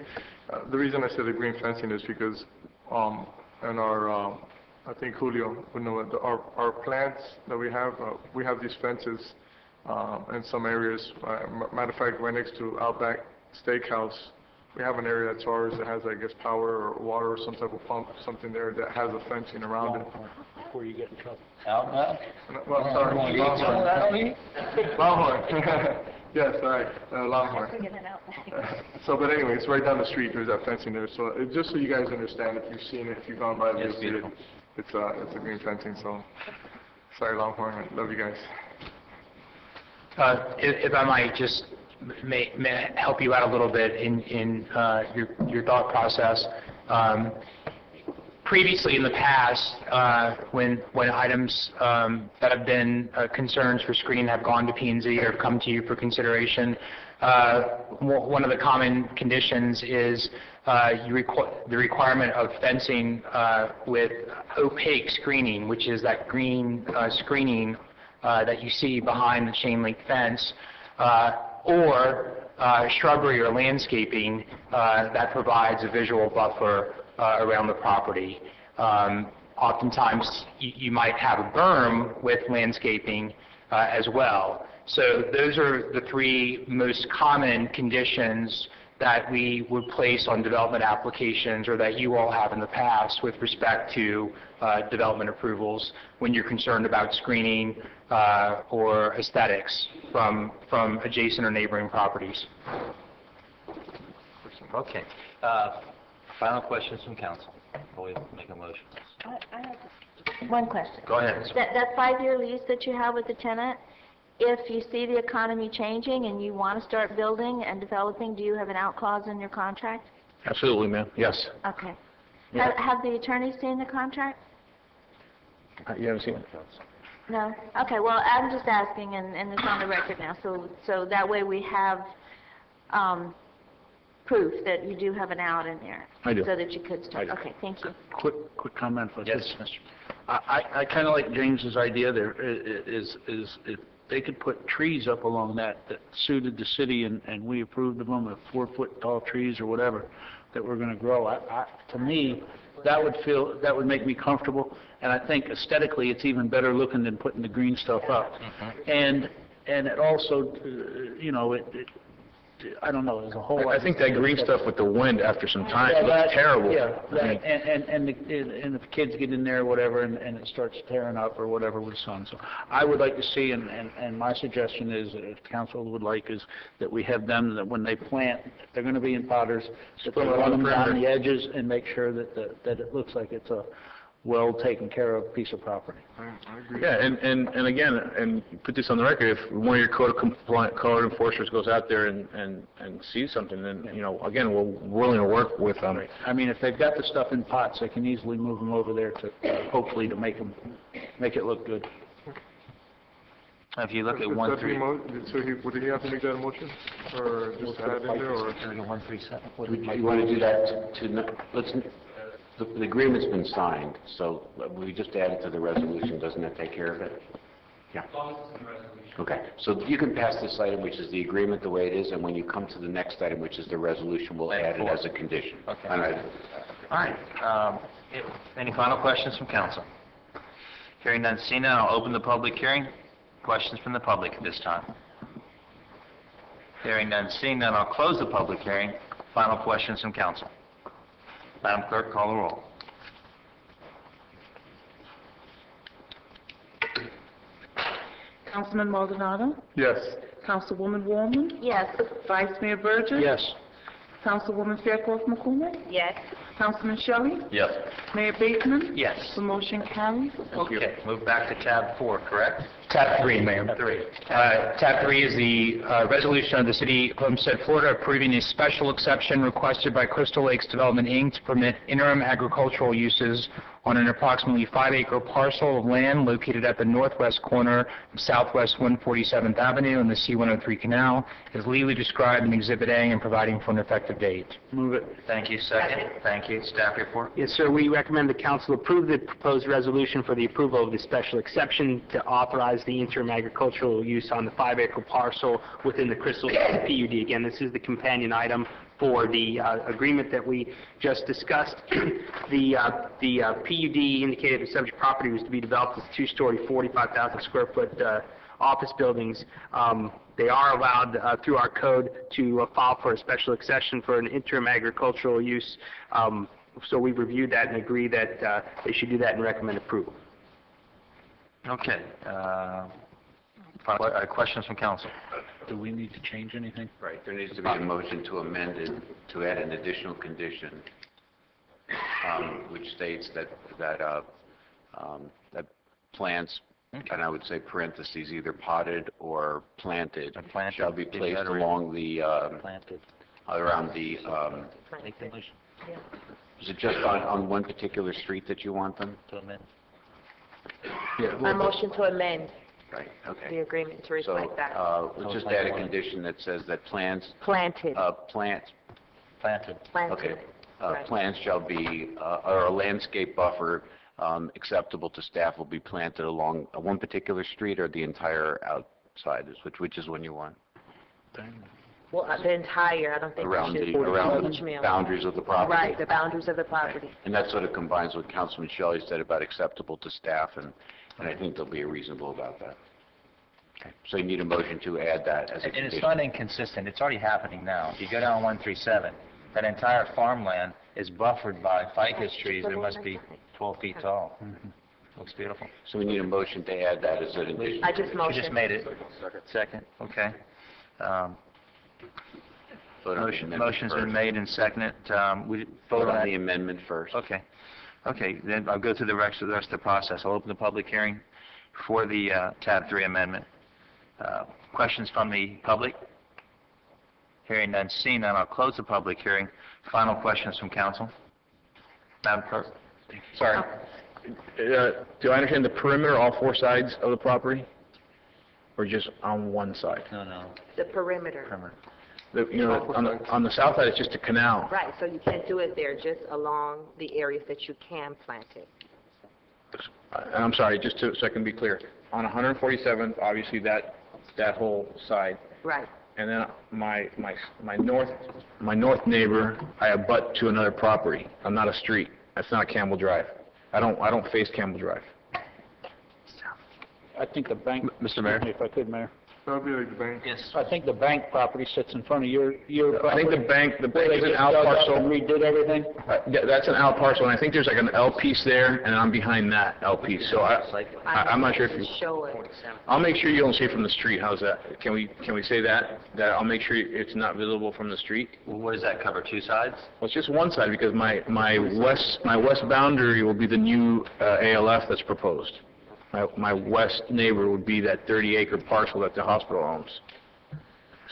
S17: the reason I said the green fencing is because, in our, I think Julio would know that our plants that we have these fences in some areas. Matter of fact, right next to Outback Steakhouse, we have an area that's ours that has, I guess, power or water or some type of pump, something there that has a fencing around it.
S3: Before you get in trouble.
S1: Outback?
S17: Well, sorry, Longhorn. Longhorn. Yes, all right, Longhorn. So, but anyway, it's right down the street. There's that fencing there. So, just so you guys understand, if you've seen it, if you've gone by, you'll see it. It's a green fencing. So, sorry, Longhorn. I love you guys.
S13: If I might just may help you out a little bit in your thought process. Previously in the past, when items that have been concerns for screening have gone to P&Z or have come to you for consideration, one of the common conditions is the requirement of fencing with opaque screening, which is that green screening that you see behind the chain link fence, or shrubbery or landscaping that provides a visual buffer around the property. Oftentimes, you might have a berm with landscaping as well. So those are the three most common conditions that we would place on development applications, or that you all have in the past with respect to development approvals when you're concerned about screening or aesthetics from adjacent or neighboring properties.
S1: Okay. Final questions from council before we make a motion.
S18: I have one question.
S1: Go ahead.
S18: That 5-year lease that you have with the tenant, if you see the economy changing and you want to start building and developing, do you have an out clause in your contract?
S3: Absolutely, ma'am. Yes.
S18: Okay.
S3: Yeah.
S18: Have the attorneys seen the contract?
S3: You haven't seen it?
S18: No? Okay, well, I'm just asking, and it's on the record now, so that way we have proof that you do have an out in there.
S3: I do.
S18: So that you could start.
S3: I do.
S18: Okay, thank you.
S3: Quick comment for
S1: Yes,
S3: this.
S1: Mr.
S3: I kind of like James's idea there, is if they could put trees up along that suited the city, and we approved of them, 4-foot tall trees or whatever, that we're going to grow. To me, that would make me comfortable, and I think aesthetically, it's even better looking than putting the green stuff up. And it also, I don't know, there's a whole lot.
S15: I think that green stuff with the wind after some time
S3: Yeah,
S15: looks terrible.
S3: Yeah,
S15: I mean,
S3: and if kids get in there or whatever, and it starts tearing up or whatever with sun. So I would like to see, and my suggestion is, if council would like, is that we have them, that when they plant, if they're gonna be in potters, that they run them down the edges and make sure that it looks like it's a well taken care of piece of property.
S17: I agree.
S15: Yeah, and again, and put this on the record, if one of your code enforcers goes out there and sees something, then, again, we're willing to work with them.
S3: I mean, if they've got the stuff in pots, they can easily move them over there to, hopefully to make it look good.
S1: If you look at
S17: Would
S1: 137.
S17: would he have to make that a motion, or just add in there, or?
S1: 137.
S12: You want to do that the agreement's been signed, so we just add it to the resolution. Doesn't that take care of it? Yeah. Okay, so you can pass this item, which is the agreement the way it is, and when you come to the next item, which is the resolution, we'll add it as a condition.
S1: Okay.
S12: All
S1: All right. Any final questions from council? Hearing none, seeing none, I'll open the public hearing. Questions from the public at this time? Hearing none, seeing none, I'll close the public hearing. Final questions from council. Madam Clerk, call the roll.
S6: Councilman Maldonado?
S17: Yes.
S6: Councilwoman Warman?
S18: Yes.
S6: Vice Mayor Burgess?
S3: Yes.
S6: Councilwoman Fairclough McCormick?
S16: Yes.
S6: Councilman Shelley?
S1: Yes.
S6: Mayor Bateman?
S1: Yes.
S6: The motion carries.
S1: Okay, move back to tab 4, correct?
S13: Tab 3, Mayor.
S1: Tab 3.
S13: Tab 3 is the resolution of the City of Homestead, Florida, approving a special exception requested by Crystal Lakes Development, Inc. to permit interim agricultural uses on an approximately 5-acre parcel of land located at the northwest corner of Southwest 147th Avenue and the C-103 Canal, as legally described in Exhibit A and providing for an effective date.
S3: Move it.
S1: Thank you. Second. Thank you. Staff report.
S14: Yes, sir. We recommend the council approve the proposed resolution for the approval of the special exception to authorize the interim agricultural use on the 5-acre parcel within the Crystal PUD. Again, this is the companion item for the agreement that we just discussed. The PUD indicated the subject property was to be developed as 2-story, 45,000 square foot office buildings. They are allowed through our code to file for a special exception for an interim agricultural use. So we've reviewed that and agree that they should do that and recommend approval.
S1: Okay. Questions from council?
S3: Do we need to change anything?
S12: Right, there needs to be a motion to amend it, to add an additional condition, which states that plants, and I would say parentheses, either potted or planted, shall be placed along the, around the, is it just on one particular street that you want them?
S1: To amend.
S16: A motion to amend
S12: Right, okay.
S16: the agreement to reflect that.
S12: So, we'll just add a condition that says that plants,
S16: Planted.
S1: Planted.
S12: okay,
S16: Right.
S12: plants shall be, or a landscape buffer acceptable to staff will be planted along one particular street or the entire outside, which is one you want?
S16: Well, the entire, I don't think
S12: Around
S16: we should.
S12: the
S16: each mill.
S12: boundaries of the property?
S16: Right, the boundaries of the property.
S12: And that sort of combines what Councilman Shelley said about acceptable to staff, and I think they'll be reasonable about that. Okay. So you need a motion to add that as a
S1: And
S12: condition.
S1: it's not inconsistent. It's already happening now. If you go down 137, that entire farmland is buffered by ficus trees that must be 12 feet tall. Looks beautiful.
S12: So we need a motion to add that as an addition.
S16: I just motioned.
S1: You just made it. Second. Okay. Motion's been made and seconded. We
S12: Vote on
S1: that.
S12: the amendment first.
S1: Okay. Okay, then I'll go through the rest of the process. I'll open the public hearing for the tab 3 amendment. Questions from the public? Hearing none, seeing none, I'll close the public hearing. Final questions from council? Madam Clerk?
S15: Sorry. Do I understand the perimeter, all 4 sides of the property? Or just on one side?
S1: No.
S16: The perimeter.
S15: On the south side, it's just a canal.
S16: Right, so you can't do it there, just along the areas that you can plant it.
S15: And I'm sorry, just so I can be clear. On 147th, obviously that whole side.
S16: Right.
S15: And then my north neighbor, I abut to another property. I'm not a street.
S3: That's not Campbell Drive. I don't face Campbell Drive. I think the bank...
S15: Mr. Mayor?
S3: If I could, Mayor.
S17: That would be like the bank.
S1: Yes.
S3: I think the bank property sits in front of your
S15: I think the bank is an out
S3: They
S15: parcel.
S3: redid everything?
S15: Yeah, that's an out parcel, and I think there's like an L piece there, and I'm behind that L piece, so I'm not sure if you...
S16: Show it.
S15: I'll make sure you don't see it from the street, how's that? Can we say that? That I'll make sure it's not visible from the street?
S1: Well, what does that cover, two sides?
S15: Well, it's just one side, because my west boundary will be the new ALF that's proposed. My west neighbor would be that 30-acre parcel that the hospital owns.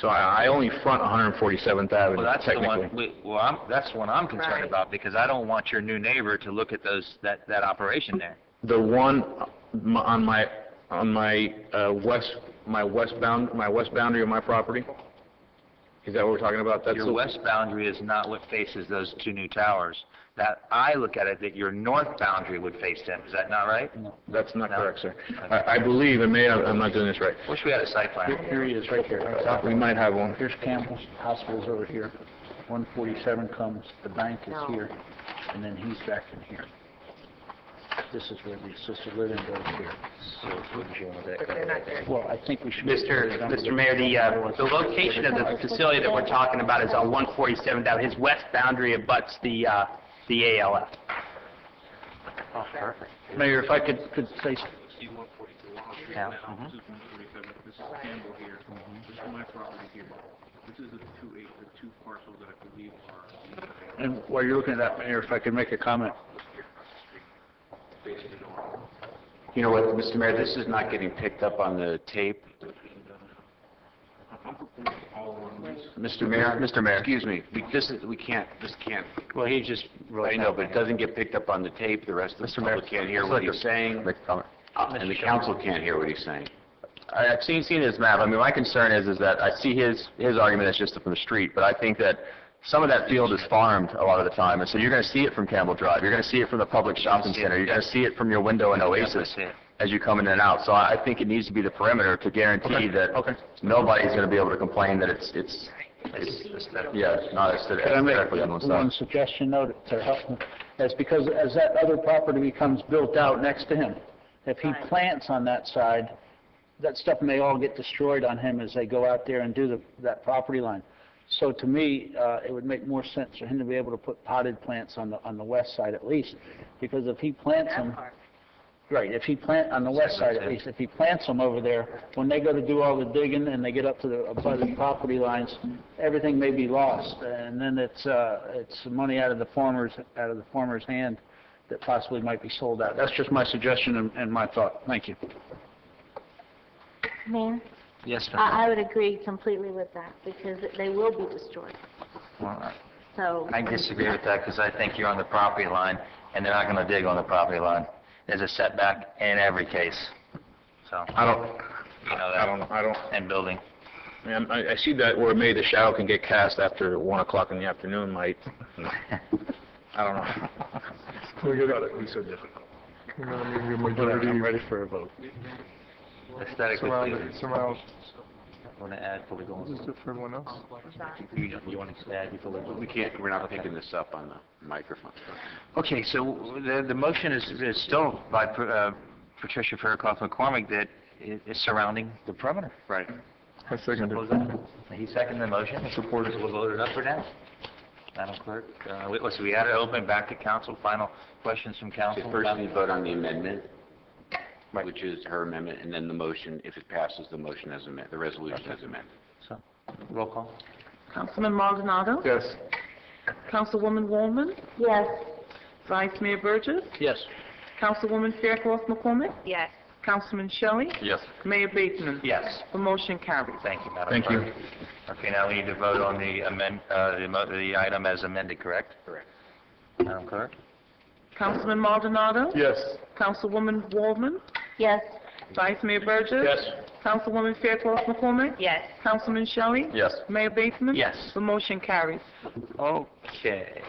S15: So I only front 147th Avenue,
S1: Well, that's the
S15: technically.
S1: one, that's the one I'm concerned about, because I don't want your new neighbor to look at that operation there.
S15: The one on my west boundary of my property? Is that what we're talking about? That's
S1: Your west boundary is not what faces those two new towers. That, I look at it that your north boundary would face them. Is that not right?
S15: No, that's not correct, sir. I believe, and maybe I'm not doing this right.
S1: Wish we had a site plan.
S3: Here he is, right here.
S15: We might have one.
S3: Here's Campbell's, hospital's over here. 147 comes, the bank is here, and then he's back in here. This is where the assisted living goes here. Well, I think we should...
S14: Mr. Mayor, the location of the facility that we're talking about is on 147th Avenue. His west boundary abuts the ALF.
S1: Oh, perfect.
S3: Mayor, if I could say...
S1: Yeah.
S3: This is Campbell here. This is my property here. This is the two parcels that I believe are... And while you're looking at that, Mayor, if I could make a comment.
S12: You know what, Mr. Mayor, this is not getting picked up on the tape. Mr. Mayor, excuse me, we can't.
S1: Well, he just really...
S12: I know, but it doesn't get picked up on the tape, the rest of the public can't hear what he's saying, and the council can't hear what he's saying.
S15: I've seen his map. I mean, my concern is that I see his argument as just from the street, but I think that some of that field is farmed a lot of the time, and so you're going to see it from Campbell Drive. You're going to see it from the public shopping center. You're going to see it from your window in Oasis as you come in and out. So I think it needs to be the perimeter to guarantee that nobody's going to be able to complain that it's not aesthetic.
S3: Can I make one suggestion, though, to help? That's because as that other property becomes built out next to him, if he plants on that side, that stuff may all get destroyed on him as they go out there and do that property line. So to me, it would make more sense for him to be able to put potted plants on the west side at least, because if he plants them, right, if he plant on the west side at least, if he plants them over there, when they go to do all the digging and they get up to the abutting property lines, everything may be lost, and then it's money out of the farmer's hand that possibly might be sold out. That's just my suggestion and my thought. Thank you.
S18: Mayor?
S1: Yes, ma'am.
S18: I would agree completely with that, because they will be destroyed.
S1: Well,
S18: So...
S1: I disagree with that, because I think you're on the property line, and they're not going to dig on the property line. There's a setback in every case. So
S15: I don't.
S1: You know that. And building.
S15: Man, I see that where maybe the shadow can get cast after 1 o'clock in the afternoon might. I don't know.
S17: We got it.
S15: It's so difficult.
S17: You know, I mean, your majority...
S3: I'm ready for a vote.
S1: Aesthetically pleasing.
S17: Surround.
S1: Want to add before we go on?
S17: Is this for everyone else?
S1: You want to add before we go?
S12: We can't, we're not picking this up on the microphone.
S1: Okay, so the motion is still by Patricia Fairclough McCormick that is surrounding the perimeter.
S12: Right.
S17: I second
S1: Suppose
S17: it.
S1: that. He seconded the motion. Supporters will vote it up or down. Madam Clerk, so we had it open, back to council. Final questions from council?
S12: So first we vote on the amendment, which is her amendment, and then the motion, if it passes, the motion as amended, the resolution as amended.
S1: So, roll call.
S6: Councilman Maldonado?
S17: Yes.
S6: Councilwoman Wallman?
S18: Yes.
S6: Vice Mayor Burgess?
S3: Yes.
S6: Councilwoman Fairclough McCormick?
S16: Yes.
S6: Councilman Shelley?
S15: Yes.
S6: Mayor Bateman?
S1: Yes.
S6: The motion carries.
S1: Thank you, Madam
S15: Thank
S1: Clerk.
S15: you.
S1: Okay, now we need to vote on the item as amended, correct?
S12: Correct.
S1: Madam Clerk?
S6: Councilman Maldonado?
S17: Yes.
S6: Councilwoman Wallman?
S18: Yes.
S6: Vice Mayor Burgess?
S3: Yes.
S6: Councilwoman Fairclough McCormick?
S16: Yes.
S6: Councilman Shelley?
S15: Yes.
S6: Mayor Bateman?
S1: Yes.
S6: The motion carries.
S1: Okay.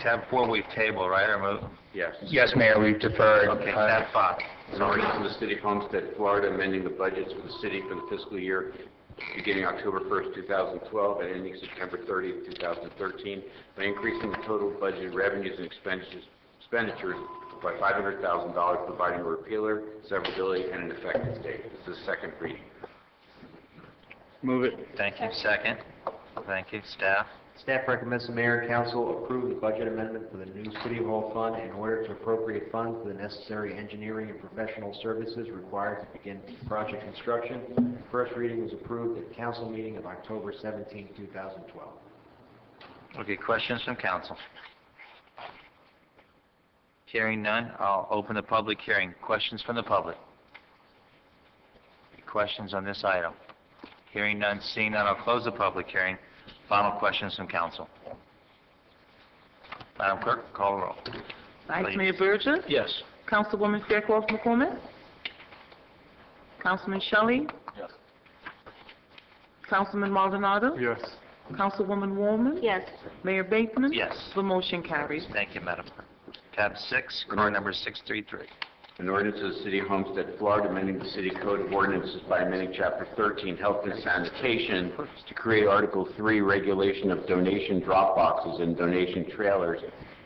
S1: Tab 4 we've tabled, right, or move?
S12: Yes.
S15: Yes, Mayor, we've deferred.
S1: Okay, tab 5.
S12: An ordinance of the City of Homestead, Florida, amending the budgets for the city for the fiscal year beginning October 1st, 2012, and ending September 30th, 2013, by increasing the total budgeted revenues and expenditures by $500,000, providing a repealer, severability, and an effective date. This is second reading.
S3: Move it.
S1: Thank you. Second. Thank you. Staff?
S9: Staff recommends the mayor and council approve the budget amendment for the new City Hall fund in order to appropriate funds for the necessary engineering and professional services required to begin project construction. First reading was approved at council meeting of October 17, 2012.
S1: Okay, questions from council? Hearing none, I'll open the public hearing. Questions from the public? Questions on this item? Hearing none, seeing none, I'll close the public hearing. Final questions from council. Madam Clerk, call the roll.
S6: Vice
S1: Please.
S6: Mayor Burgess?
S3: Yes.
S6: Councilwoman Fairclough McCormick? Councilman Shelley?
S3: Yes.
S6: Councilman Maldonado?
S17: Yes.
S6: Councilwoman Woolman?
S18: Yes.
S6: Mayor Bateman?
S1: Yes.
S6: The motion carries.
S1: Thank you, Madam Clerk. Tab 6, car number 633.
S12: An ordinance of the City of Homestead, Florida, amending the City Code of Ordinances by amending Chapter 13, Health and Sanitation, to create Article 3, Regulation of Donation Drop Boxes and Donation Trailers,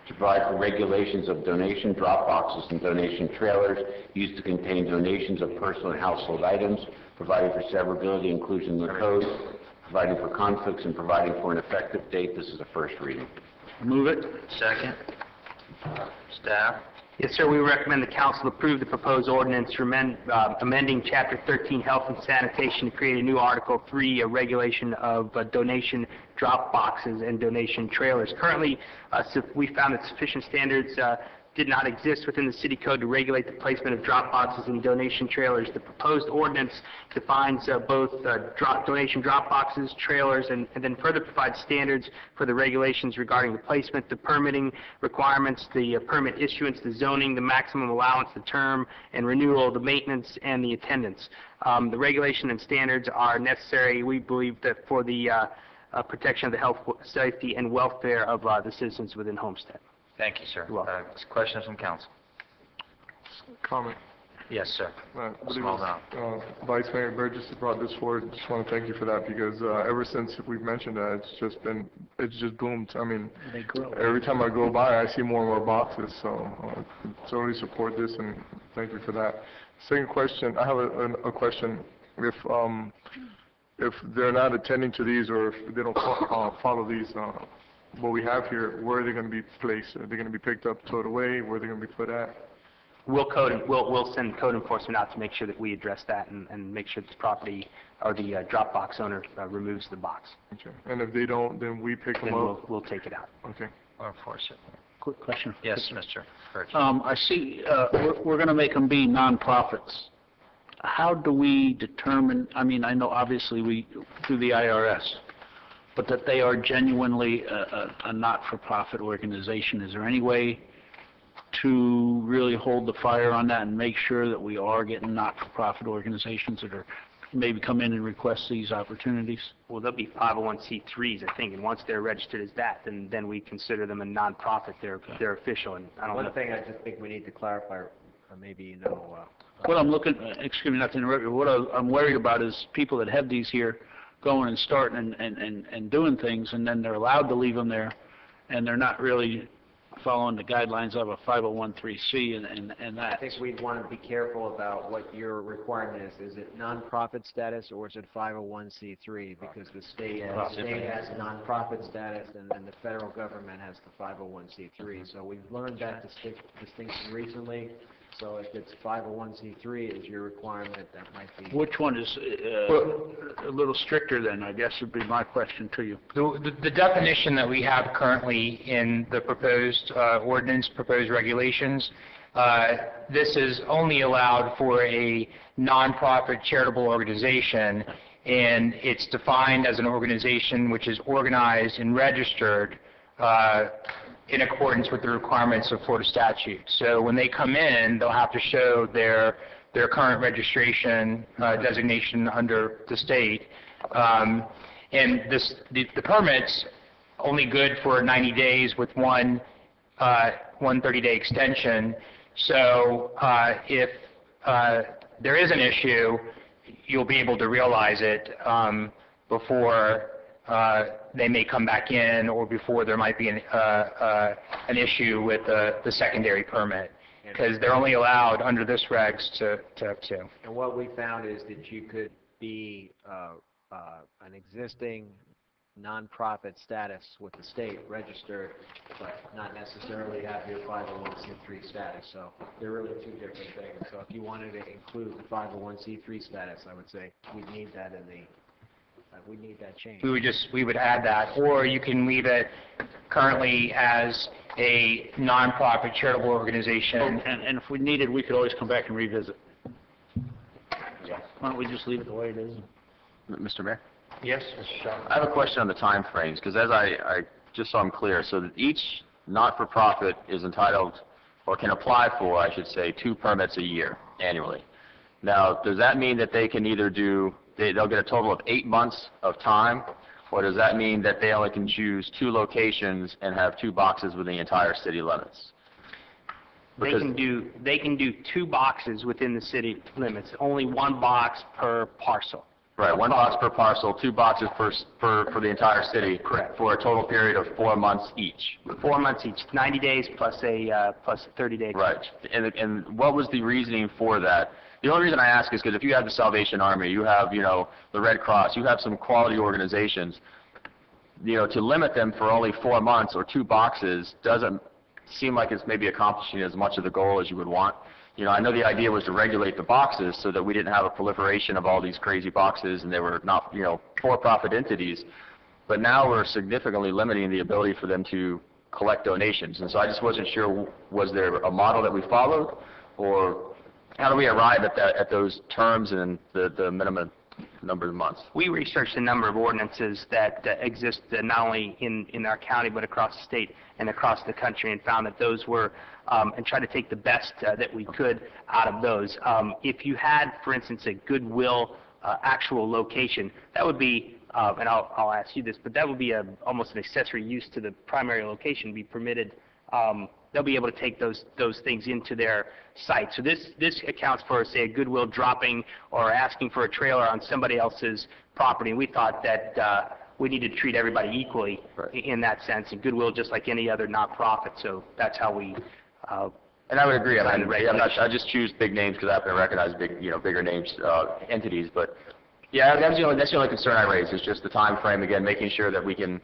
S12: to provide for regulations of donation drop boxes and donation trailers used to contain donations of personal and household items, providing for severability inclusion in the code, providing for conflicts, and providing for an effective date. This is a first reading.
S3: Move it.
S1: Second. Staff?
S14: Yes, sir. We recommend the council approve the proposed ordinance amending Chapter 13 Health and Sanitation to create a new Article 3, a regulation of donation drop boxes and donation trailers. Currently, we found that sufficient standards did not exist within the city code to regulate the placement of drop boxes and donation trailers. The proposed ordinance defines both donation drop boxes, trailers, and then further provides standards for the regulations regarding the placement, the permitting requirements, the permit issuance, the zoning, the maximum allowance, the term and renewal, the maintenance, and the attendance. The regulation and standards are necessary, we believe, that for the protection of the health, safety, and welfare of the citizens within Homestead.
S1: Thank you, sir. Questions from council?
S17: Comment. Yes, sir.
S1: Small down.
S17: Vice Mayor Burgess brought this forward. Just want to thank you for that because ever since we've mentioned that, it's just boomed. I mean, every time I go by, I see more and more boxes. So totally support this and thank you for that. Second question, I have a question. If they're not attending to these or if they don't follow these, what we have here, where are they going to be placed? Are they going to be picked up, towed away? Where are they going to be put at?
S14: We'll send code enforcement out to make sure that we address that and make sure the property or the drop box owner removes the box.
S17: Okay. And if they don't, then we pick them up?
S14: We'll take it out.
S17: Okay.
S1: Or enforce it.
S3: Quick question.
S1: Yes, Mr. Burgess.
S3: I see we're going to make them be nonprofits. How do we determine, I mean, I know obviously we through the IRS, but that they are genuinely a not-for-profit organization? Is there any way to really hold the fire on that and make sure that we are getting not-for-profit organizations that are maybe come in and request these opportunities?
S14: Well, they'll be 501c3s, I think, and once they're registered as that, then we consider them a nonprofit. They're official, and I don't know.
S9: One thing I just think we need to clarify, or maybe you know.
S3: What I'm looking, excuse me, not to interrupt you, what I'm worried about is people that have these here going and starting and doing things, and then they're allowed to leave them there, and they're not really following the guidelines of a 501(c)(3) and that.
S9: I think we'd want to be careful about what your requirement is. Is it nonprofit status or is it 501c3? Because the state has nonprofit status and then the federal government has the 501c3. So we've learned that distinction recently. So if it's 501c3 is your requirement, that might be...
S3: Which one is a little stricter then, I guess would be my question to you.
S13: The definition that we have currently in the proposed ordinance, proposed regulations, this is only allowed for a nonprofit charitable organization, and it's defined as an organization which is organized and registered in accordance with the requirements of Florida statute. So when they come in, they'll have to show their current registration designation under the state. And the permit's only good for 90 days with one 30-day extension. So if there is an issue you'll be able to realize it before they may come back in, or before there might be an issue with the secondary permit, because they're only allowed under this regs to have two.
S9: And what we found is that you could be an existing nonprofit status with the state registered, but not necessarily have your 501c3 status. So they're really two different things. So if you wanted to include the 501c3 status, I would say we'd need that in the we need that change.
S13: We would add that, or you can leave it currently as a nonprofit charitable organization.
S3: And if we needed, we could always come back and revisit. Why don't we just leave it the way it is?
S15: Mr. Mayor?
S13: Yes.
S15: I have a question on the time frames, because as just so I'm clear, so that each not-for-profit is entitled, or can apply for, I should say, 2 permits a year, annually. Now, does that mean that they can either they'll get a total of 8 months of time, or does that mean that they only can choose 2 locations and have 2 boxes within the entire city limits?
S14: They can do 2 boxes within the city limits, only 1 box per parcel.
S15: Right, 1 box per parcel, 2 boxes for the entire city.
S14: Correct.
S15: For a total period of 4 months each.
S14: 4 months each, 90 days plus a 30-day.
S15: Right. And what was the reasoning for that? The only reason I ask is because if you have the Salvation Army, you have, the Red Cross, you have some quality organizations, to limit them for only 4 months or 2 boxes doesn't seem like it's maybe accomplishing as much of the goal as you would want. I know the idea was to regulate the boxes so that we didn't have a proliferation of all these crazy boxes and they were not, for-profit entities. But now we're significantly limiting the ability for them to collect donations. And so I just wasn't sure, was there a model that we followed, or how do we arrive at those terms and the minimum number of months?
S14: We researched a number of ordinances that exist not only in our county but across the state and across the country, and found that those were, and tried to take the best that we could out of those. If you had, for instance, a Goodwill actual location, that would be, and I'll ask you this, but that would be almost an accessory use to the primary location, be permitted. They'll be able to take those things into their site. So this accounts for, say, a Goodwill dropping or asking for a trailer on somebody else's property. And we thought that we needed to treat everybody equally in that sense, and Goodwill just like any other nonprofit. So that's how we.
S15: And I would agree. I just choose big names because I happen to recognize bigger names, entities. But yeah, that's the only concern I raise is just the time frame. Again, making sure that we can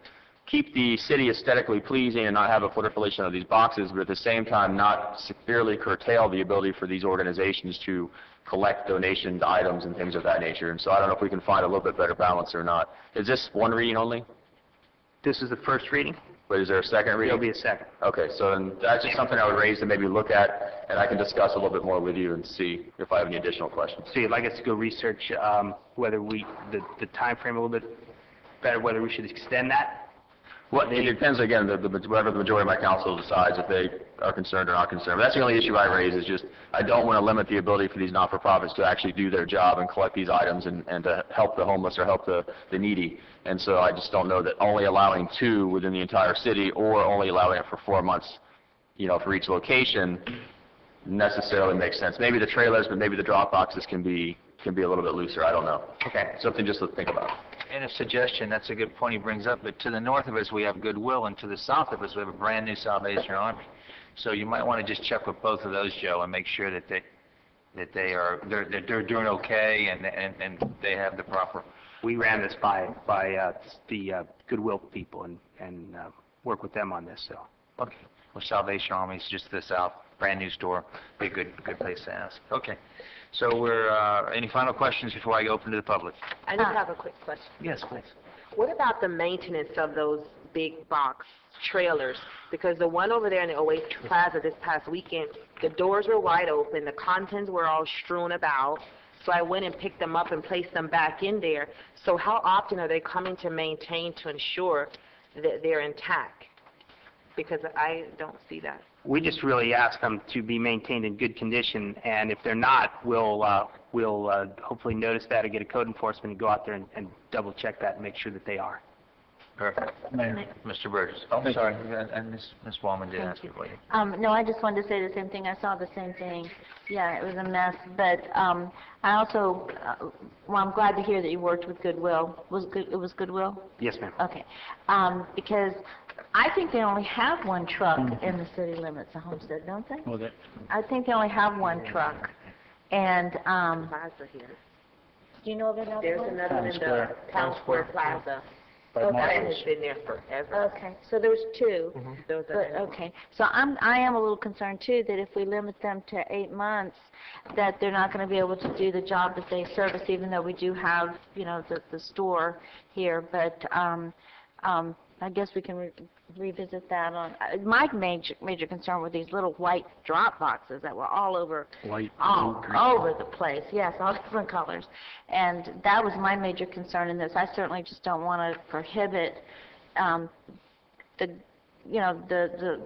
S15: keep the city aesthetically pleasing and not have a proliferation of these boxes, but at the same time not severely curtail the ability for these organizations to collect donation items and things of that nature. And so I don't know if we can find a little bit better balance or not. Is this 1 reading only?
S14: This is the first reading.
S15: But is there a second reading?
S14: There'll be a second.
S15: Okay, so then that's just something I would raise to maybe look at, and I can discuss a little bit more with you and see if I have any additional questions.
S14: So you'd like us to go research whether the time frame a little bit better, whether we should extend that?
S15: Well, it depends, again, whatever the majority of my council decides, if they are concerned or not concerned. But that's the only issue I raise, is just I don't want to limit the ability for these not-for-profits to actually do their job and collect these items and to help the homeless or help the needy. And so I just don't know that only allowing 2 within the entire city or only allowing it for 4 months, for each location necessarily makes sense. Maybe the trailers, but maybe the drop boxes can be a little bit looser. I don't know.
S1: Okay.
S15: Something just to think about.
S1: And a suggestion, that's a good point he brings up, but to the north of us we have Goodwill, and to the south of us we have a brand new Salvation Army. So you might want to just check with both of those, Joe, and make sure that they're doing okay and they have the proper.
S14: We ran this by the Goodwill people and work with them on this. So.
S1: Okay. Well, Salvation Army is just to the south, brand new store, be a good place to ask. Okay. So any final questions before I open to the public?
S16: I just have a quick question.
S1: Yes, please.
S16: What about the maintenance of those big box trailers? Because the one over there in the Oasis Plaza this past weekend, the doors were wide open, the contents were all strewn about, so I went and picked them up and placed them back in there. So how often are they coming to maintain to ensure that they're intact? Because I don't see that.
S14: We just really ask them to be maintained in good condition, and if they're not, we'll hopefully notice that or get a code enforcement and go out there and double check that and make sure that they are.
S1: Perfect.
S3: Mayor.
S1: Mr. Burgess. Oh,
S3: Thank
S1: sorry, and Ms. Wallman did ask you for you.
S18: No, I just wanted to say the same thing. I saw the same thing. Yeah, it was a mess, but I also, well, I'm glad to hear that you worked with Goodwill. It was Goodwill?
S14: Yes, ma'am.
S18: Okay. Because I think they only have one truck in the city limits of Homestead, don't they?
S3: Well,
S18: I think they only have one truck. And,
S16: Plaza here.
S18: do you know of another
S16: There's
S18: one?
S16: another one in the Town Square Plaza.
S3: By
S16: That
S3: Marshall's.
S16: has been there forever.
S18: Okay, so there's two.
S16: Those
S18: But,
S16: are,
S18: okay, so I am a little concerned too, that if we limit them to 8 months, that they're not gonna be able to do the job that they service, even though we do have, you know, the store here, but, I guess we can revisit that on, my major concern were these little white drop boxes that were all over, all over the place, yes, all different colors. And that was my major concern in this. I certainly just don't want to prohibit the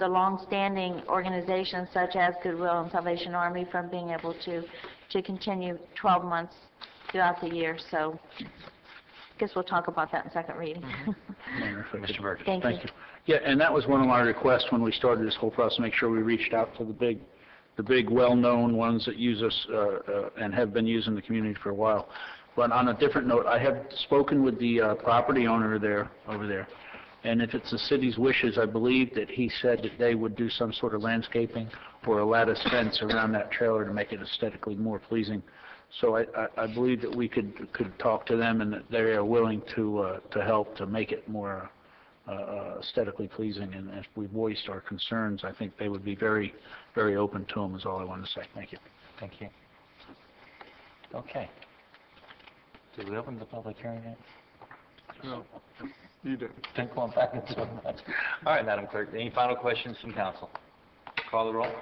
S18: long-standing organizations such as Goodwill and Salvation Army from being able to continue 12 months throughout the year. So I guess we'll talk about that in second reading.
S3: Mayor, if I could-
S1: Mr. Burgess.
S18: Thank you.
S3: Yeah, and that was one of my requests when we started this whole process, make sure we reached out to the big well-known ones that use us and have been using the community for a while. But on a different note, I have spoken with the property owner over there, and if it's the city's wishes, I believe that he said that they would do some sort of landscaping or a lattice fence around that trailer to make it aesthetically more pleasing. So I believe that we could talk to them and that they are willing to help to make it more aesthetically pleasing. And if we voiced our concerns, I think they would be very, very open to them, is all I wanted to say. Thank you.
S1: Thank you. Okay. Did we open the public hearing yet?
S17: No, you didn't.
S1: Then going back into it. All right, Madam Clerk, any final questions from council? Call the roll.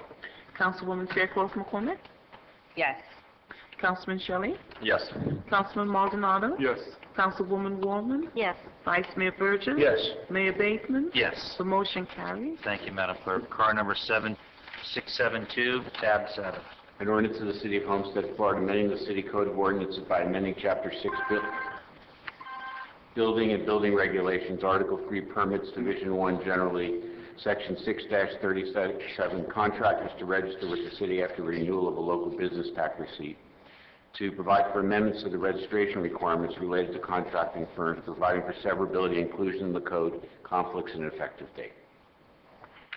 S6: Councilwoman Fairclough McCormick?
S16: yes.
S6: Councilman Shelley?
S1: Yes.
S6: Councilman Maldonado?
S17: Yes.
S6: Councilwoman Wallman?
S18: Yes.
S6: Vice Mayor Burgess?
S3: Yes.
S6: Mayor Bateman?
S1: Yes.
S6: The motion carries.
S1: Thank you, Madam Clerk. Car number 7672, tab 7.
S12: An ordinance of the City of Homestead, Florida, amending the City Code of Ordinances by amending Chapter 6, Building and Building Regulations, Article 3, Permits, Division 1, generally, Section 6-37, Contractors to register with the city after renewal of a local business tax receipt, to provide for amendments to the registration requirements related to contracting firms, providing for severability, inclusion in the code, conflicts, and effective date.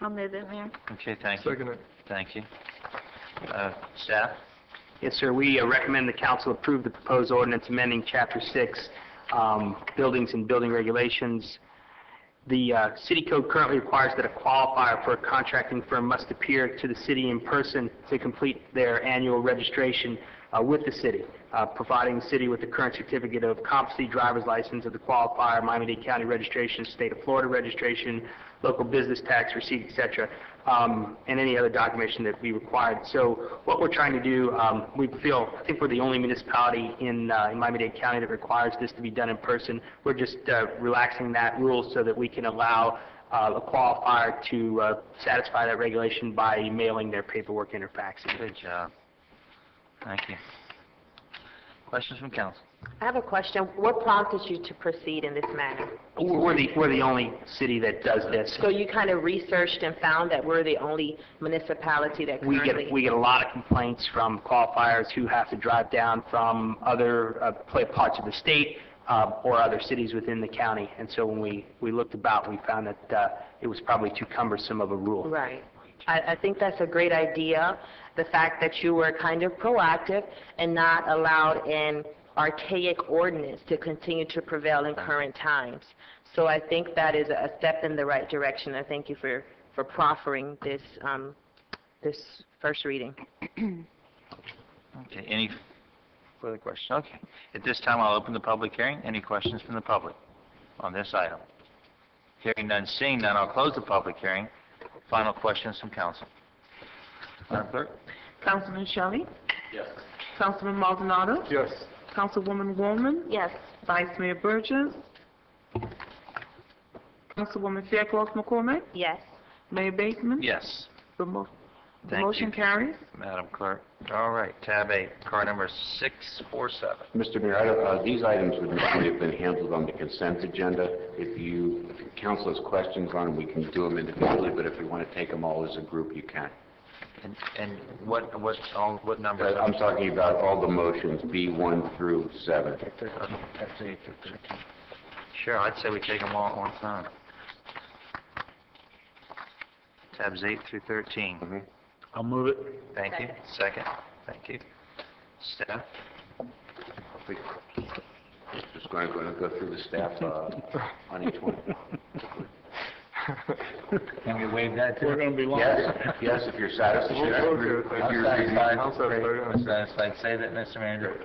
S18: I'll move it, Mayor.
S1: Okay, thank you.
S17: Second it.
S1: Thank you. Staff?
S14: Yes, sir. We recommend the council approve the proposed ordinance amending Chapter 6, Buildings and Building Regulations. The city code currently requires that a qualifier for a contracting firm must appear to the city in person to complete their annual registration with the city, providing the city with the current certificate of competency, driver's license of the qualifier, Miami-Dade County registration, state of Florida registration, local business tax receipt, etc., and any other documentation that be required. So what we're trying to do, I think we're the only municipality in Miami-Dade County that requires this to be done in person. We're just relaxing that rule so that we can allow a qualifier to satisfy that regulation by mailing their paperwork in or faxing.
S1: Good job. Thank you. Questions from council?
S16: I have a question. What prompted you to proceed in this manner?
S14: We're the only city that does this.
S16: So you kind of researched and found that we're the only municipality that currently...
S14: We get a lot of complaints from qualifiers who have to drive down from other parts of the state or other cities within the county. And so when we looked about, we found that it was probably too cumbersome of a rule.
S16: Right. I think that's a great idea. The fact that you were kind of proactive and not allowed an archaic ordinance to continue to prevail in current times. So I think that is a step in the right direction. I thank you for proffering this this first reading.
S1: Okay, any further questions? Okay. At this time, I'll open the public hearing. Any questions from the public on this item? Hearing none, seeing none, I'll close the public hearing. Final questions from council. Madam Clerk?
S6: Councilman Shelley?
S12: Yes.
S6: Councilman Maldonado?
S17: Yes.
S6: Councilwoman Wallman?
S18: Yes.
S6: Vice Mayor Burgess? Councilwoman Fairclough McCormick?
S16: Yes.
S6: Mayor Bateman?
S1: Yes.
S6: The
S1: Thank
S6: motion
S1: you.
S6: carries.
S1: Madam Clerk. All right, tab 8, car number 647.
S12: Mr. Mayor, these items would normally have been handled on the consent agenda. If council has questions on them, we can do them individually, but if you want to take them all as a group, you can.
S1: And what numbers?
S12: I'm talking about all the motions, B1 through 7.
S1: Sure, I'd say we take them all at one time. Tabs 8 through 13.
S3: I'll move it.
S1: Thank you. Second. Thank you. Staff?
S12: Just going to go through the staff on each one.
S1: Can we waive that too?
S3: We're going to be long.
S12: Yes, if you're satisfied.
S1: I'm satisfied. Say that, Mr. Manager.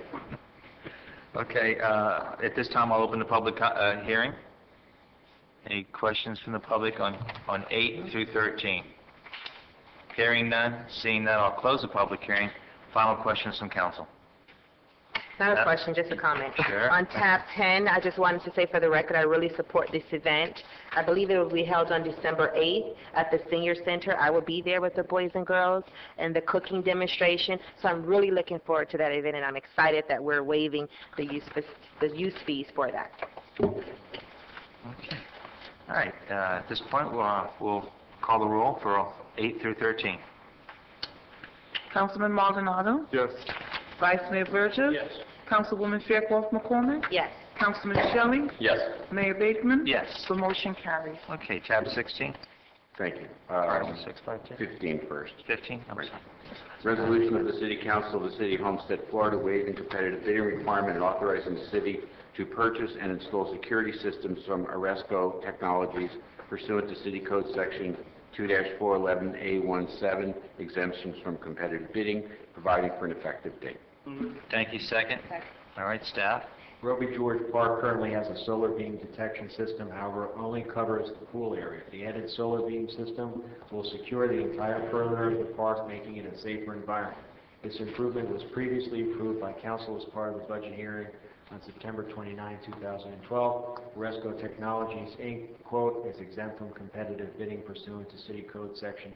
S1: Okay, at this time, I'll open the public hearing. Any questions from the public on 8 through 13? Hearing none, seeing none, I'll close the public hearing. Final questions from council.
S16: Not a question, just a comment.
S1: Sure.
S16: On tab 10, I just wanted to say for the record, I really support this event. I believe it will be held on December 8th at the Senior Center. I will be there with the boys and girls and the cooking demonstration. So I'm really looking forward to that event, and I'm excited that we're waiving the use fees for that.
S1: Okay. All right, at this point, we'll call the roll for 8 through 13.
S6: Councilman Maldonado?
S17: Yes.
S6: Vice Mayor Burgess?
S3: Yes.
S6: Councilwoman Fairclough McCormick?
S16: Yes.
S6: Councilman Shelley?
S15: Yes.
S6: Mayor Bateman?
S1: Yes.
S6: The motion carries.
S1: Okay, tab 16.
S12: Thank you.
S1: Item 652.
S12: 15 first.
S1: 15, I'm sorry.
S12: Resolution of the City Council of the City of Homestead, Florida, waiving competitive bidding requirement and authorizing the city to purchase and install security systems from Aresco Technologies pursuant to City Code Section 2-411A17, exemptions from competitive bidding, providing for an effective date.
S1: Thank you. Second. All right, staff.
S9: Roby George Park currently has a solar beam detection system, however, only covers the pool area. The added solar beam system will secure the entire perimeter of the park, making it a safer environment. This improvement was previously approved by council as part of the budget hearing on September 29, 2012. Resco Technologies, Inc., quote, is exempt from competitive bidding pursuant to City Code Section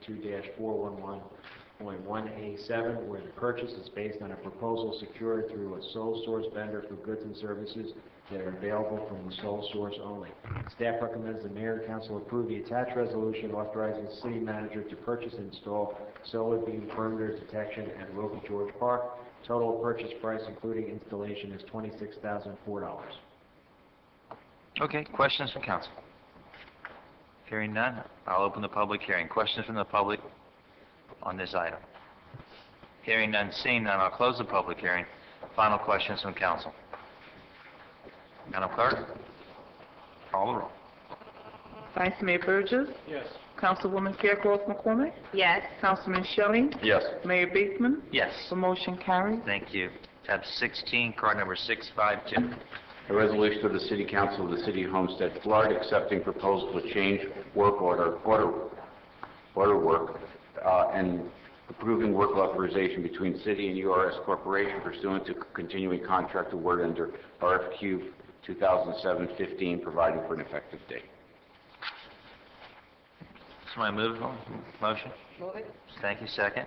S9: 2-411.1A7, where the purchase is based on a proposal secured through a sole source vendor for goods and services that are available from the sole source only. Staff recommends the mayor and council approve the attached resolution authorizing the city manager to purchase and install solar beam perimeter detection at Roby George Park. Total purchase price, including installation, is $26,004.
S1: Okay, questions from council? Hearing none, I'll open the public hearing. Questions from the public on this item? Hearing none, seeing none, I'll close the public hearing. Final questions from council. Madam Clerk, call the roll.
S6: Vice Mayor Burgess?
S3: Yes.
S6: Councilwoman Fairclough McCormick?
S16: Yes.
S6: Councilman Shelley?
S15: Yes.
S6: Mayor Bateman?
S1: Yes.
S6: The motion carries.
S1: Thank you. Tab 16, card number 652.
S12: A resolution of the City Council of the City of Homestead, Florida, accepting proposal to change work order work, and approving work authorization between City and URS Corporation pursuant to continuing contract award under RFQ 2007-15, providing for an effective date.
S1: Somebody move it? Motion?
S16: Move it.
S1: Thank you. Second.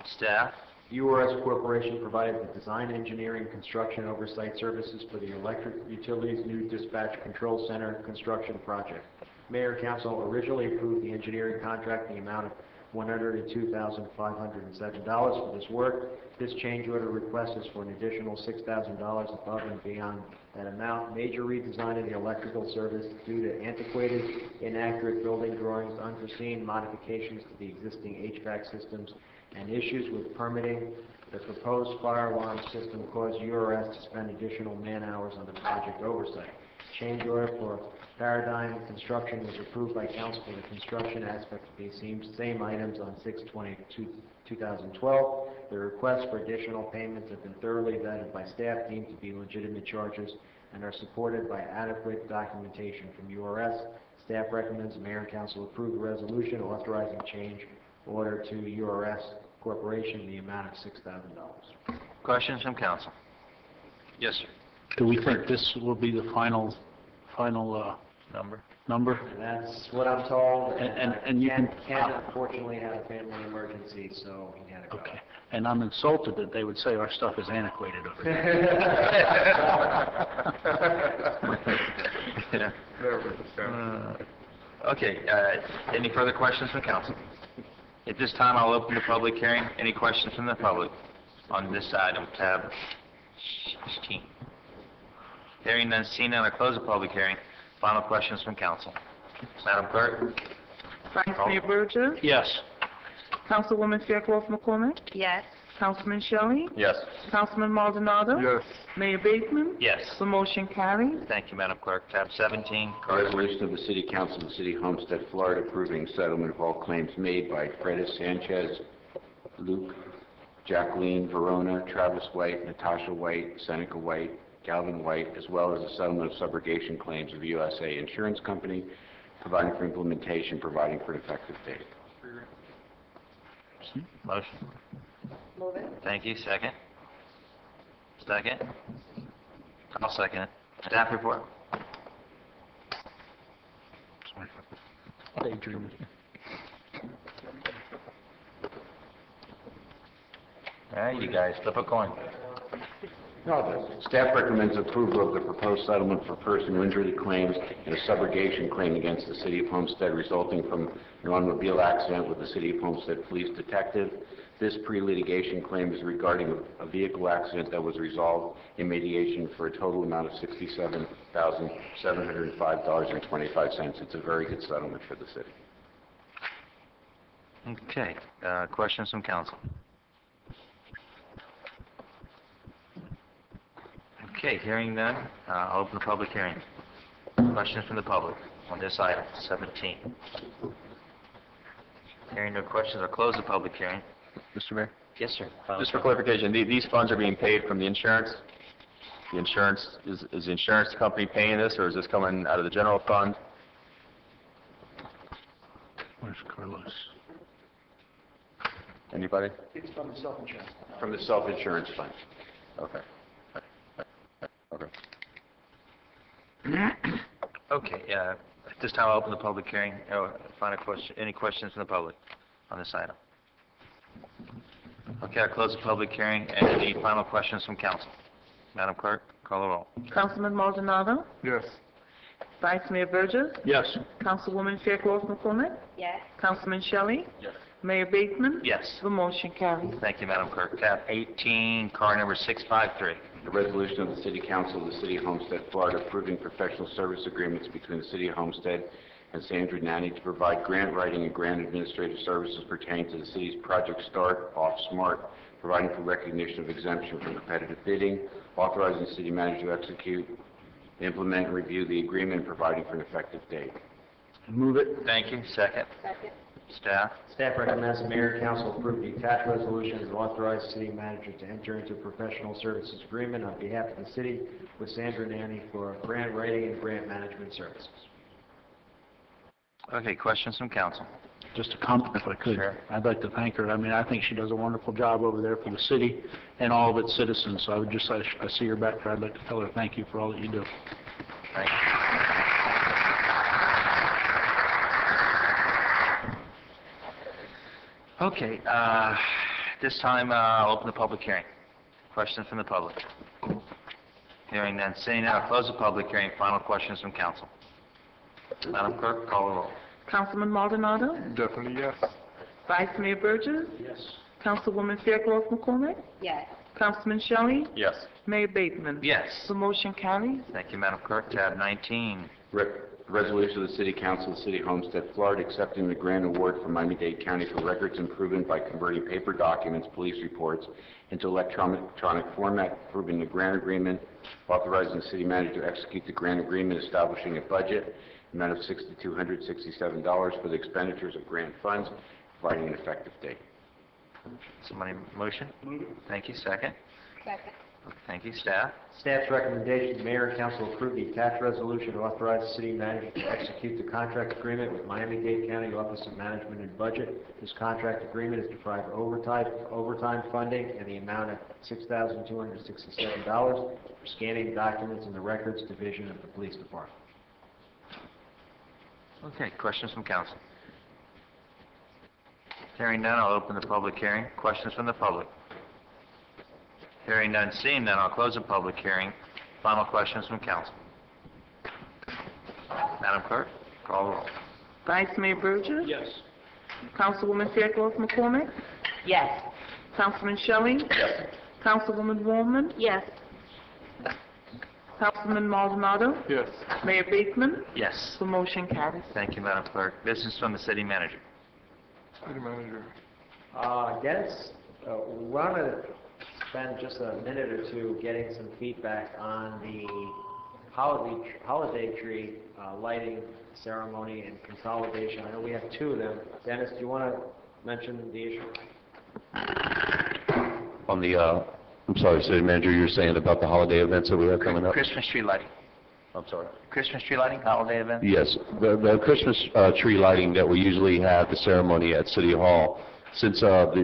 S1: Staff?
S9: URS Corporation provided the design, engineering, construction oversight services for the electric utilities new dispatch control center construction project. Mayor and council originally approved the engineering contract in the amount of $102,507 for this work. This change order request is for an additional $6,000 above and beyond that amount. Major redesign of the electrical service due to antiquated, inaccurate building drawings, unforeseen modifications to the existing HVAC systems, and issues with permitting. The proposed fire alarm system caused URS to spend additional man-hours on the project oversight. Change order for Paradigm Construction was approved by council for the construction aspect of these same items on 6/20/2012. The requests for additional payments have been thoroughly vetted by staff, deemed to be legitimate charges, and are supported by adequate documentation from URS. Staff recommends the mayor and council approve the resolution authorizing change order to URS Corporation in the amount of $6,000.
S1: Questions from council? Yes, sir.
S3: Do we think this will be the final Number?
S9: That's what I'm told,
S3: And you can...
S9: Ken unfortunately had a family emergency, so he had to go.
S3: Okay. And I'm insulted that they would say our stuff is antiquated over here.
S1: Okay, any further questions from council? At this time, I'll open the public hearing. Any questions from the public on this item, tab 16? Hearing none, seeing none, I close the public hearing. Final questions from council. Madam Clerk?
S6: Vice Mayor Burgess?
S3: Yes.
S6: Councilwoman Fairclough McCormick?
S16: Yes.
S6: Councilman Shelley?
S15: Yes.
S6: Councilman Maldonado?
S17: Yes.
S6: Mayor Bateman?
S1: Yes.
S6: The motion carries.
S1: Thank you, Madam Clerk. Tab 17.
S12: A resolution of the City Council of the City of Homestead, Florida, approving settlement of all claims made by Fredis Sanchez, Luke, Jacqueline Verona, Travis White, Natasha White, Seneca White, Calvin White, as well as a settlement of subrogation claims of USA Insurance Company, providing for implementation, providing for an effective date.
S1: Motion.
S16: Move it.
S1: Thank you. Second? Second? I'll second it. Staff report?
S3: Daydreaming.
S1: All right, you guys, flip a coin.
S12: Staff recommends approval of the proposed settlement for personal injury claims and a subrogation claim against the City of Homestead resulting from an automobile accident with the City of Homestead Police Detective. This pre-litigation claim is regarding a vehicle accident that was resolved in mediation for a total amount of $67,705.25. It's a very good settlement for the city.
S1: Okay, questions from council? Okay, hearing none, I'll open the public hearing. Questions from the public on this item, 17. Hearing no questions, I'll close the public hearing.
S15: Mr. Mayor?
S1: Yes, sir.
S15: Just for clarification, these funds are being paid from the insurance? The insurance, is the insurance company paying this, or is this coming out of the general fund?
S3: Where's Carlos?
S15: Anybody?
S3: It's from the self-insurance.
S12: From the self-insurance fund.
S15: Okay. Okay.
S1: Okay, at this time, I'll open the public hearing. Final question, any questions from the public on this item? Okay, I'll close the public hearing, and any final questions from council? Madam Clerk, call the roll.
S6: Councilman Maldonado?
S17: Yes.
S6: Vice Mayor Burgess?
S3: Yes.
S6: Councilwoman Fairclough McCormick?
S16: Yes.
S6: Councilman Shelley?
S15: Yes.
S6: Mayor Bateman?
S1: Yes.
S6: The motion carries.
S1: Thank you, Madam Clerk. Tab 18, car number 653.
S12: A resolution of the City Council of the City of Homestead, Florida, approving professional service agreements between the City of Homestead and Sandra Nanny to provide grant writing and grant administrative services pertaining to the city's Project Start Off Smart, providing for recognition of exemption from competitive bidding, authorizing the city manager to execute, implement, and review the agreement, and providing for an effective date.
S3: Move it.
S1: Thank you. Second?
S16: Second.
S1: Staff?
S9: Staff recommends the mayor and council approve the attached resolution to authorize the city manager to enter into a professional services agreement on behalf of the city with Sandra Nanny for grant writing and grant management services.
S1: Okay, questions from council?
S3: Just a comment, if I could.
S1: Sure.
S3: I'd like to thank her. I mean, I think she does a wonderful job over there for the city and all of its citizens. So I would just, I see her back there. I'd like to tell her thank you for all that you do.
S1: Thank you. Okay, this time, I'll open the public hearing. Questions from the public? Hearing none, seeing none, I'll close the public hearing. Final questions from council. Madam Clerk, call the roll.
S6: Councilman Maldonado?
S17: Definitely yes.
S6: Vice Mayor Burgess?
S3: Yes.
S6: Councilwoman Fairclough McCormick?
S16: Yes.
S6: Councilman Shelley?
S15: Yes.
S6: Mayor Bateman?
S1: Yes.
S6: The motion carries.
S1: Thank you, Madam Clerk. Tab 19.
S12: Resolution of the City Council of the City of Homestead, Florida, accepting the grant award from Miami-Dade County for records improvement by converting paper documents, police reports, into electronic format, approving the grant agreement, authorizing the city manager to execute the grant agreement, establishing a budget, amount of $6,267 for the expenditures of grant funds, providing an effective date.
S1: Somebody motion?
S3: Move it.
S1: Thank you. Second?
S16: Second.
S1: Thank you. Staff?
S9: Staff's recommendation, the mayor and council approve the attached resolution to authorize the city manager to execute the contract agreement with Miami-Dade County Office of Management and Budget. This contract agreement is to provide overtime funding in the amount of $6,267 for scanning documents in the records division of the police department.
S1: Okay, questions from council? Hearing none, I'll open the public hearing. Questions from the public? Hearing none, seeing none, I'll close the public hearing. Final questions from council. Madam Clerk, call the roll.
S6: Vice Mayor Burgess?
S3: Yes.
S6: Councilwoman Fairclough McCormick?
S16: Yes.
S6: Councilman Shelley?
S1: Yes.
S6: Councilwoman Woolman?
S18: Yes.
S6: Councilman Maldonado?
S17: Yes.
S6: Mayor Bateman?
S1: Yes.
S6: The motion carries.
S1: Thank you, Madam Clerk. Business from the city manager.
S17: City manager.
S9: Dennis, we want to spend just a minute or two getting some feedback on the holiday tree lighting ceremony and consolidation. I know we have two of them. Dennis, do you want to mention the issue?
S19: On the, I'm sorry, City Manager, you were saying about the holiday events that we have coming up?
S1: Christmas tree lighting.
S19: I'm sorry.
S1: Christmas tree lighting, holiday event?
S19: Yes, the Christmas tree lighting that we usually have, the ceremony at City Hall, since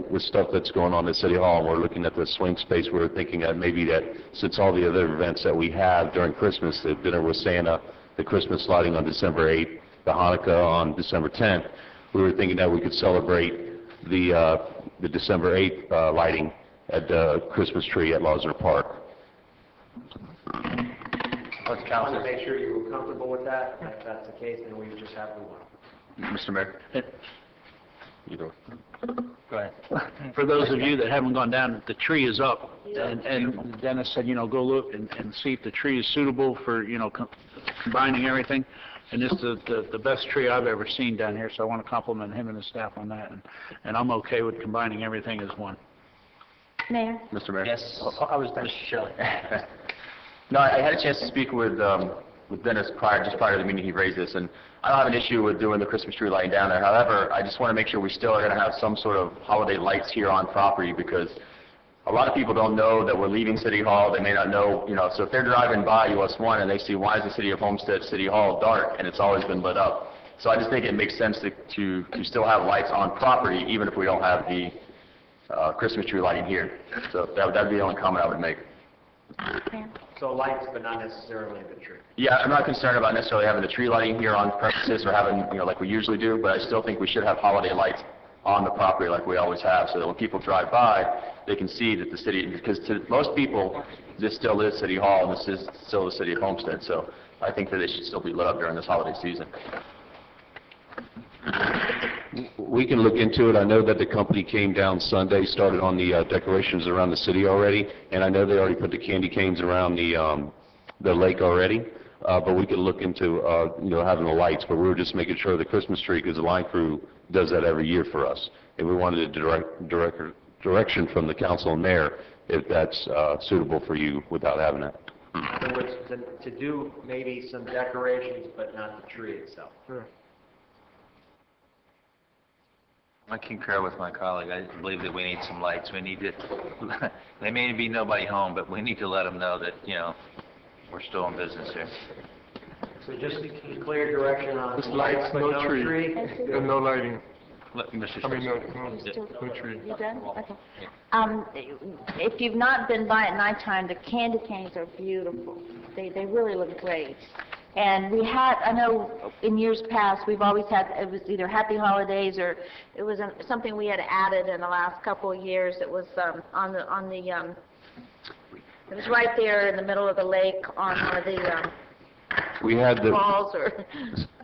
S19: with stuff that's going on at City Hall, and we're looking at the swing space, we were thinking that maybe that since all the other events that we have during Christmas, the dinner with Santa, the Christmas lighting on December 8th, the Hanukkah on December 10th, we were thinking that we could celebrate the December 8th lighting at the Christmas tree at Losner Park.
S9: I want to make sure you were comfortable with that. If that's the case, then we just have the one.
S19: Mr. Mayor? You go.
S1: Go ahead.
S3: For those of you that haven't gone down, the tree is up, and Dennis said, go look and see if the tree is suitable for, combining everything. And this is the best tree I've ever seen down here, so I want to compliment him and his staff on that. And I'm okay with combining everything as one.
S18: Mayor?
S19: Mr. Mayor?
S1: Yes.
S15: I was Mr. Shelley. No, I had a chance to speak with Dennis just prior to the meeting. He raised this, and I don't have an issue with doing the Christmas tree lighting down there. However, I just want to make sure we still are going to have some sort of holiday lights here on property, because a lot of people don't know that we're leaving City Hall. They may not know, so if they're driving by US 1 and they see, why is the City of Homestead City Hall dark, and it's always been lit up. So I just think it makes sense to still have lights on property, even if we don't have the Christmas tree lighting here. So that'd be the only comment I would make.
S9: So lights, but not necessarily the tree.
S15: Yeah, I'm not concerned about necessarily having the tree lighting here on premises or having, like we usually do, but I still think we should have holiday lights on the property like we always have, so that when people drive by, they can see that the city, because to most people, this still is City Hall, and this is still the City of Homestead, so I think that they should still be lit up during this holiday season.
S19: We can look into it. I know that the company came down Sunday, started on the decorations around the city already, and I know they already put the candy canes around the lake already. But we could look into having the lights. But we were just making sure the Christmas tree, because the line crew does that every year for us, and we wanted a direction from the council and mayor if that's suitable for you without having that.
S9: In other words, to do maybe some decorations, but not the tree itself.
S17: Sure.
S1: I concur with my colleague. I believe that we need some lights. We need to, there may be nobody home, but we need to let them know that, we're still in business here.
S9: So just clear direction on
S17: Just lights, no tree, and no lighting.
S1: Mr.
S17: I mean,
S1: Schwartz.
S17: no tree.
S18: You done? Okay. If you've not been by at nighttime, the candy canes are beautiful. They really look great. And we had, I know in years past, we've always had, it was either Happy Holidays or it was something we had added in the last couple of years. It was it was right there in the middle of the lake on one of the
S19: We had the
S18: falls or...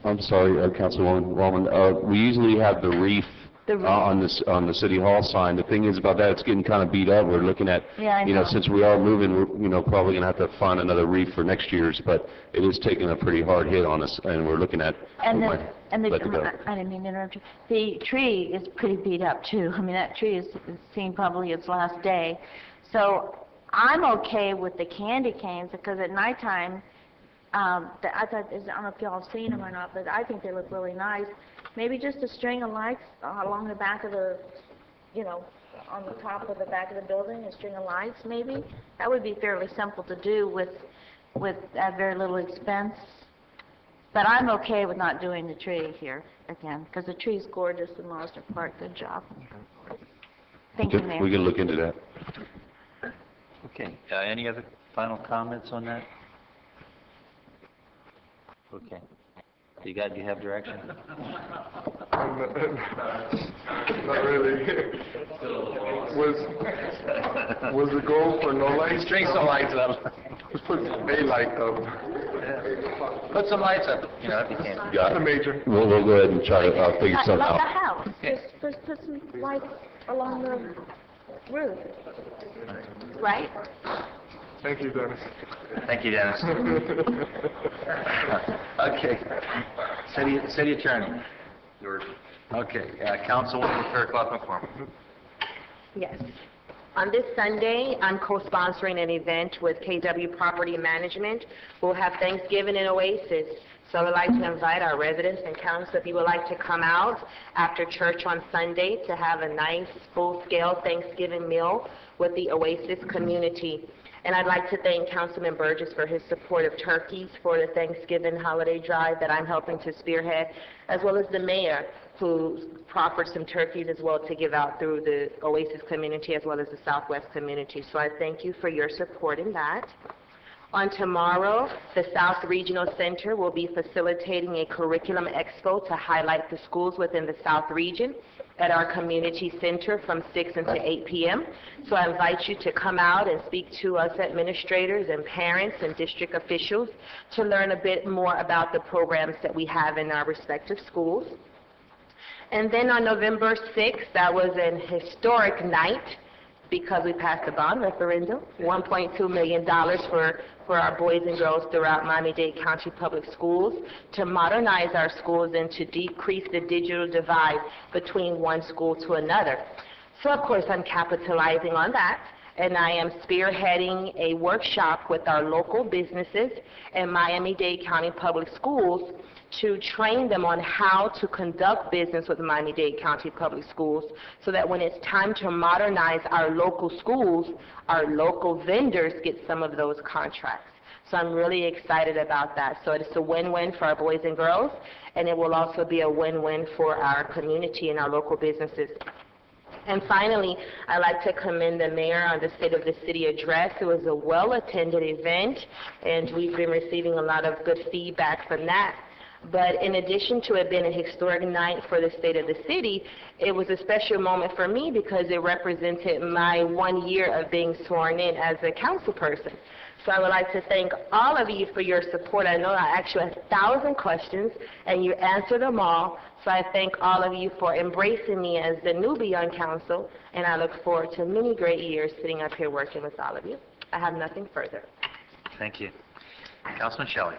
S19: I'm sorry, Councilwoman. We usually have the wreath on the City Hall sign. The thing is about that, it's getting kind of beat up. We're looking at,
S18: Yeah, I know.
S19: since we are moving, we're probably going to have to find another wreath for next year's, but it is taking a pretty hard hit on us, and we're looking at...
S18: I didn't mean to interrupt you. The tree is pretty beat up too. I mean, that tree is seen probably its last day. So I'm okay with the candy canes because at nighttime, I don't know if y'all have seen them or not, but I think they look really nice. Maybe just a string of lights along the back of the, on the top of the back of the building, a string of lights maybe. That would be fairly simple to do with at very little expense. But I'm okay with not doing the tree here again, because the tree's gorgeous in Losner Park. Good job. Thank you, Mayor.
S19: We can look into that.
S1: Okay, any other final comments on that? Okay. You have direction?
S17: Not really. Was the goal for no lights?
S1: String some lights up.
S17: Let's put daylight up.
S1: Put some lights up, you know, if you can.
S19: Got
S17: The
S19: it.
S17: major.
S19: We'll go ahead and try to figure something
S18: Like the
S19: out.
S18: house, just put some lights along the roof, right?
S17: Thank you, Dennis.
S1: Thank you, Dennis. Okay. City Attorney. Okay, Councilwoman Fairclough McCormick.
S16: Yes. On this Sunday, I'm co-sponsoring an event with KW Property Management. We'll have Thanksgiving in Oasis. So I would like to invite our residents and council, if you would like to come out after church on Sunday to have a nice full-scale Thanksgiving meal with the Oasis community. And I'd like to thank Councilman Burgess for his support of turkeys for the Thanksgiving holiday drive that I'm helping to spearhead, as well as the mayor, who proffered some turkeys as well to give out through the Oasis community as well as the Southwest community. So I thank you for your support in that. On tomorrow, the South Regional Center will be facilitating a curriculum expo to highlight the schools within the South region at our community center from 6 until 8 p.m. So I invite you to come out and speak to us administrators and parents and district officials to learn a bit more about the programs that we have in our respective schools. And then on November 6th, that was an historic night because we passed the bond referendum, $1.2 million for our boys and girls throughout Miami-Dade County Public Schools to modernize our schools and to decrease the digital divide between one school to another. So of course I'm capitalizing on that, and I am spearheading a workshop with our local businesses and Miami-Dade County Public Schools to train them on how to conduct business with Miami-Dade County Public Schools so that when it's time to modernize our local schools, our local vendors get some of those contracts. So I'm really excited about that. So it's a win-win for our boys and girls, and it will also be a win-win for our community and our local businesses. And finally, I'd like to commend the mayor on the State of the City address. It was a well-attended event, and we've been receiving a lot of good feedback from that. But in addition to it being a historic night for the state of the city, it was a special moment for me because it represented my 1 year of being sworn in as a council person. So I would like to thank all of you for your support. I know I asked you 1,000 questions and you answered them all. So I thank all of you for embracing me as the newbie on council, and I look forward to many great years sitting up here working with all of you. I have nothing further.
S1: Thank you. Councilman Shelley.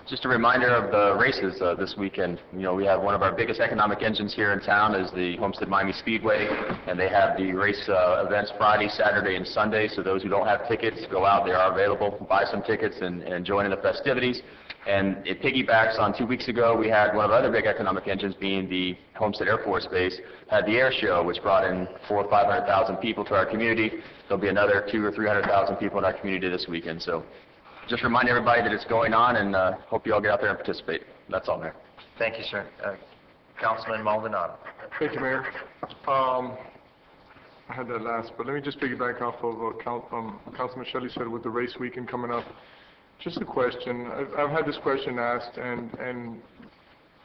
S15: Just a reminder of the races this weekend. You know, we have one of our biggest economic engines here in town is the Homestead Miami Speedway, and they have the race events Friday, Saturday, and Sunday. So those who don't have tickets, go out. They are available. Buy some tickets and join in the festivities. And it piggybacks on 2 weeks ago. We had one of our other big economic engines, being the Homestead Air Force Base, had the air show, which brought in 400,000 or 500,000 people to our community. There'll be another 200,000 or 300,000 people in our community this weekend. So just remind everybody that it's going on, and hope you all get out there and participate. That's all, Mayor.
S1: Thank you, sir. Councilman Maldonado.
S17: Thank you, Mayor. I had that last, but let me just piggyback off of what Councilman Shelley said with the race weekend coming up. Just a question. I've had this question asked, and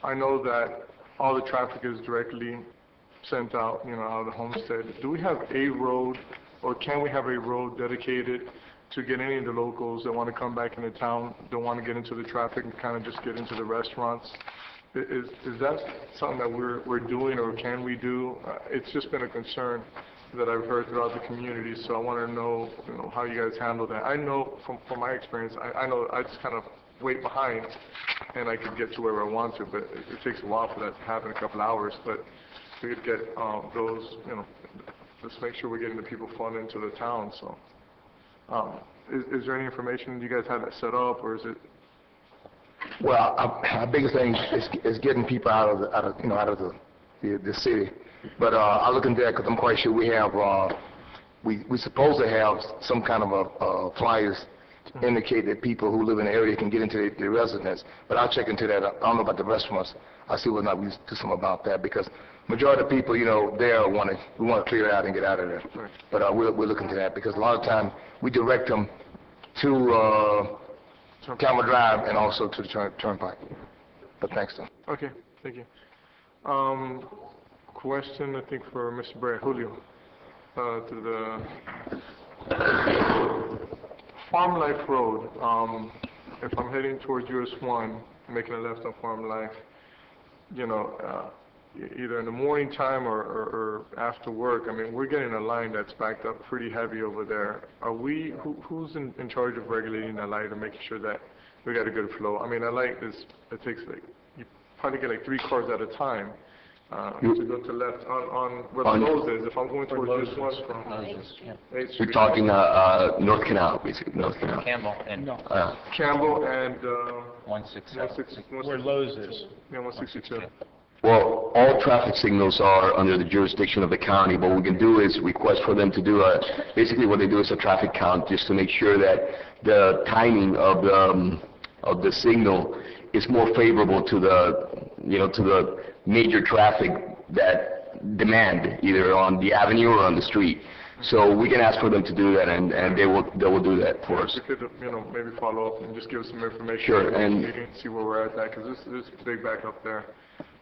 S17: I know that all the traffic is directly sent out, out of the Homestead. Do we have a road, or can we have a road dedicated to get any of the locals that want to come back into town, don't want to get into the traffic and kind of just get into the restaurants? Is that something that we're doing, or can we do? It's just been a concern that I've heard throughout the community, so I want to know, how you guys handle that. I know from my experience, I know I just kind of wait behind and I can get to wherever I want to, but it takes a while for that to happen, a couple hours. But we could get those, let's make sure we're getting the people fun into the town. So, is there any information you guys have that set up, or is it?
S20: Well, our biggest thing is getting people out of the city. But I'll look into that because I'm quite sure we have we supposed to have some kind of flyers to indicate that people who live in the area can get into the residence. But I'll check into that. I don't know about the restaurants. I'll see whether or not we do something about that, because majority of the people, there we want to clear it out and get out of there. Right. But we'll look into that, because a lot of time we direct them to Camel Drive and also to the Turnpike. but thanks though.
S17: Okay, thank you. Question, I think, for Mr. Bray, Julio, to the Farm Life Road. If I'm heading towards US 1, making a left on Farm Life, you know, either in the morning time or after work, I mean, we're getting a line that's backed up pretty heavy over there. Are we, who's in charge of regulating that light and making sure that we got a good flow? I mean, that light is, it takes like, you probably get like 3 cars at a time. To go to left on where the Lowe's is. If I'm going towards this one from 8th Street.
S5: We're talking North Canal, basically, North Canal.
S1: Campbell and
S17: Campbell and
S1: 166.
S17: where Lowe's is. Yeah, 162.
S5: Well, all traffic signals are under the jurisdiction of the county. What we can do is request for them to do basically what they do is a traffic count, just to make sure that the timing of the signal is more favorable to the, you know, to the major traffic that demand, either on the avenue or on the street. So we can ask for them to do that, and they will do that for us.
S17: We could, you know, maybe follow up and just give us some information.
S5: Sure, and
S17: see where we're at, because this is big back up there.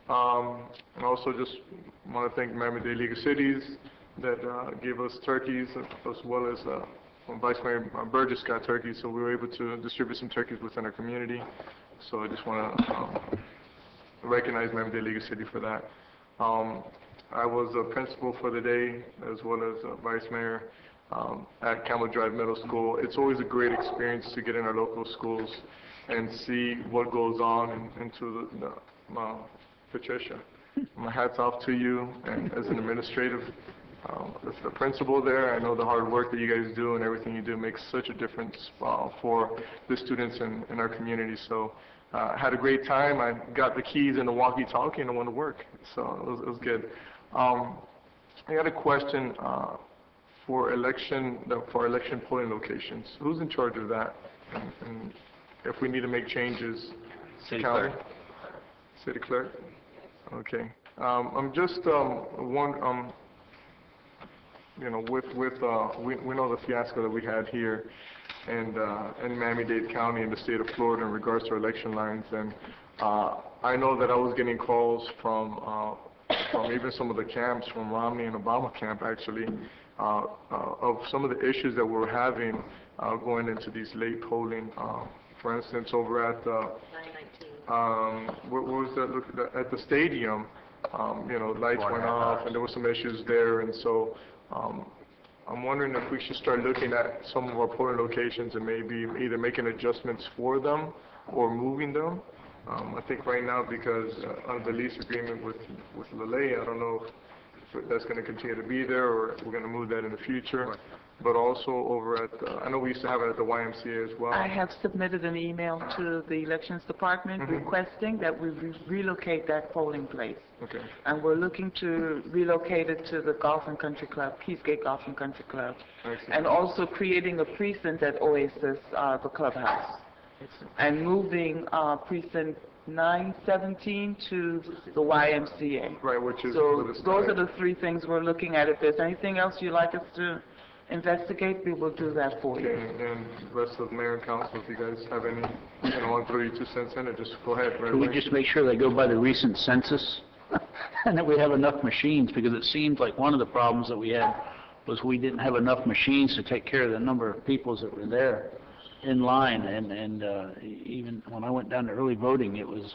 S17: And also just want to thank Miami-Dade League of Cities that gave us turkeys, as well as Vice Mayor Burgess got turkeys, so we were able to distribute some turkeys within our community. So I just want to recognize Miami-Dade League of Cities for that. I was a principal for the day, as well as vice mayor at Campbell Drive Middle School. It's always a great experience to get in our local schools and see what goes on into Patricia. My hat's off to you, and as an administrative, as the principal there, I know the hard work that you guys do and everything you do makes such a difference for the students in our community. So had a great time. I got the keys and the walkie-talkie and I went to work, so it was good. I got a question for election polling locations. Who's in charge of that? And if we need to make changes,
S1: City clerk.
S17: City clerk. Okay. I'm just you know, we know the fiasco that we had here and in Miami-Dade County in the state of Florida in regards to election lines, and I know that I was getting calls from even some of the camps, from Romney and Obama camp actually, of some of the issues that we're having going into these late polling. For instance, over at what was that? At the stadium, you know, lights went off, and there were some issues there, and so I'm wondering if we should start looking at some of our polling locations and maybe either making adjustments for them or moving them. I think right now, because under the lease agreement with Lele, I don't know if that's going to continue to be there or if we're going to move that in the future. But also over at, I know we used to have it at the YMCA as well.
S6: I have submitted an email to the elections department requesting that we relocate that polling place.
S17: Okay.
S6: And we're looking to relocate it to the Golf and Country Club, Keysgate Golf and Country Club. And also creating a precinct at Oasis, the clubhouse. And moving precinct 917 to the YMCA.
S17: Right, which is...
S6: So those are the 3 things we're looking at. If there's anything else you'd like us to investigate, we will do that for you.
S17: And the rest of the mayor and council, if you guys have any, you know, 132 cents in it, just go ahead. Right
S3: Can we
S17: away.
S3: just make sure they go by the recent census? And that we have enough machines, because it seems like one of the problems that we had was we didn't have enough machines to take care of the number of people that were there in line, and even when I went down to early voting, it was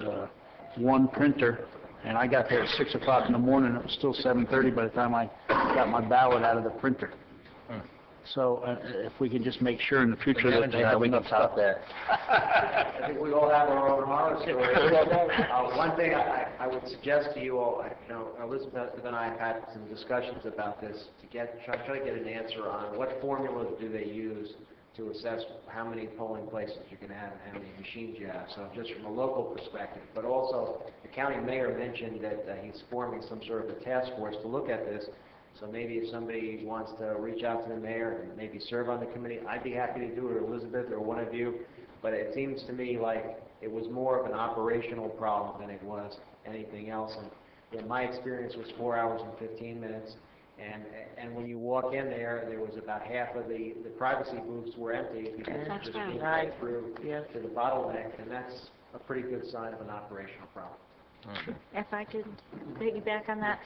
S3: 1 printer, and I got there at 6 o'clock in the morning, it was still 7:30 by the time I got my ballot out of the printer. So if we can just make sure in the future that they have enough stuff.
S9: I think we all have our own horror stories. One thing I would suggest to you all, you know, Elizabeth and I have had some discussions about this to try to get an answer on what formulas do they use to assess how many polling places you can have and how many machines you have. So just from a local perspective, but also the county mayor mentioned that he's forming some sort of a task force to look at this. So maybe if somebody wants to reach out to the mayor and maybe serve on the committee, I'd be happy to do it, or Elizabeth, or one of you. But it seems to me like it was more of an operational problem than it was anything else. And in my experience was 4 hours and 15 minutes. And when you walk in there was about half of the privacy booths were empty because you just came right through to the bottleneck, and that's a pretty good sign of an operational problem.
S18: If I could piggyback on that.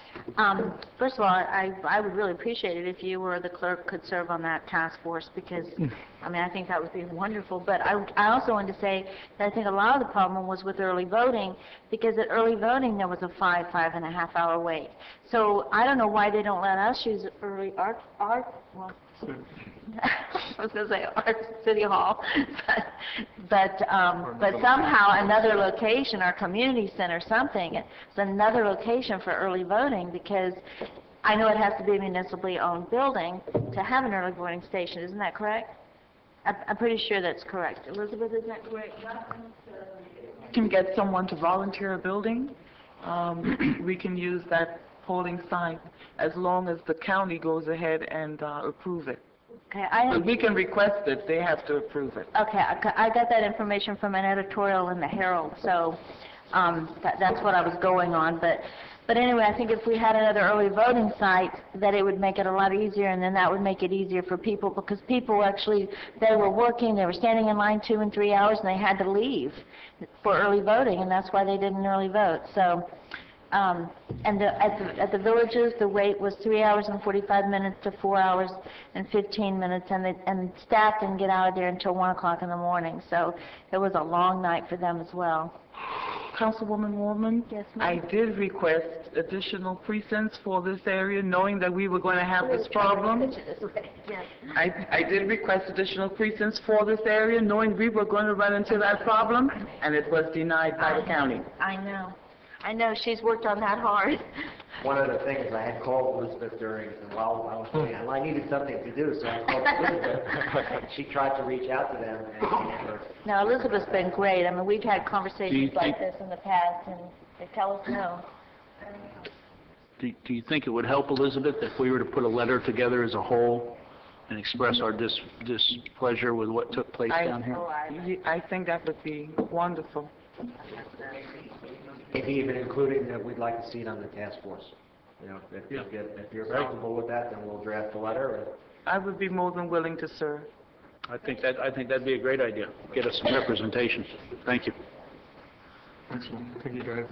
S18: First of all, I would really appreciate it if you or the clerk could serve on that task force because, I mean, I think that would be wonderful. But I also wanted to say that I think a lot of the problem was with early voting because at early voting there was a 5.5 hour wait. So I don't know why they don't let us use early I was going to say our City Hall, but somehow another location, our community center, something, it's another location for early voting because I know it has to be a municipally owned building to have an early voting station. Isn't that correct? I'm pretty sure that's correct. Elizabeth, is that correct?
S6: Can get someone to volunteer a building. We can use that polling site as long as the county goes ahead and approve it.
S18: Okay,
S6: But we can request it, they have to approve it.
S18: Okay, I got that information from an editorial in the Herald, so that's what I was going on. But anyway, I think if we had another early voting site, that it would make it a lot easier, and then that would make it easier for people because people actually, they were working, they were standing in line 2 and 3 hours, and they had to leave for early voting, and that's why they didn't early vote. So. And at the villages, the wait was 3 hours and 45 minutes to 4 hours and 15 minutes, and staff didn't get out of there until 1 o'clock in the morning. So it was a long night for them as well.
S6: Councilwoman Woolman?
S18: Yes,
S6: I
S18: ma'am.
S6: did request additional precincts for this area, knowing that we were going to have this problem.
S18: Yes.
S6: I did request additional precincts for this area, knowing we were going to run into that problem, and it was denied by the county.
S18: I know. I know. She's worked on that hard.
S9: One of the things I had called Elizabeth during, while I was doing it, I needed something to do, so I called Elizabeth. She tried to reach out to them, and she never.
S18: No, Elizabeth's been great. I mean, we've had conversations like this in the past, and they tell us no.
S3: Do you think it would help, Elizabeth, if we were to put a letter together as a whole and express our displeasure with what took place down here?
S6: I think that would be wonderful.
S9: Maybe even including that we'd like to see it on the task force. You know, if you're comfortable with that, then we'll draft a letter. And
S6: I would be more than willing to serve.
S3: I think that'd be a great idea. Get us some representation. Thank you.
S17: Excellent. Thank you, guys.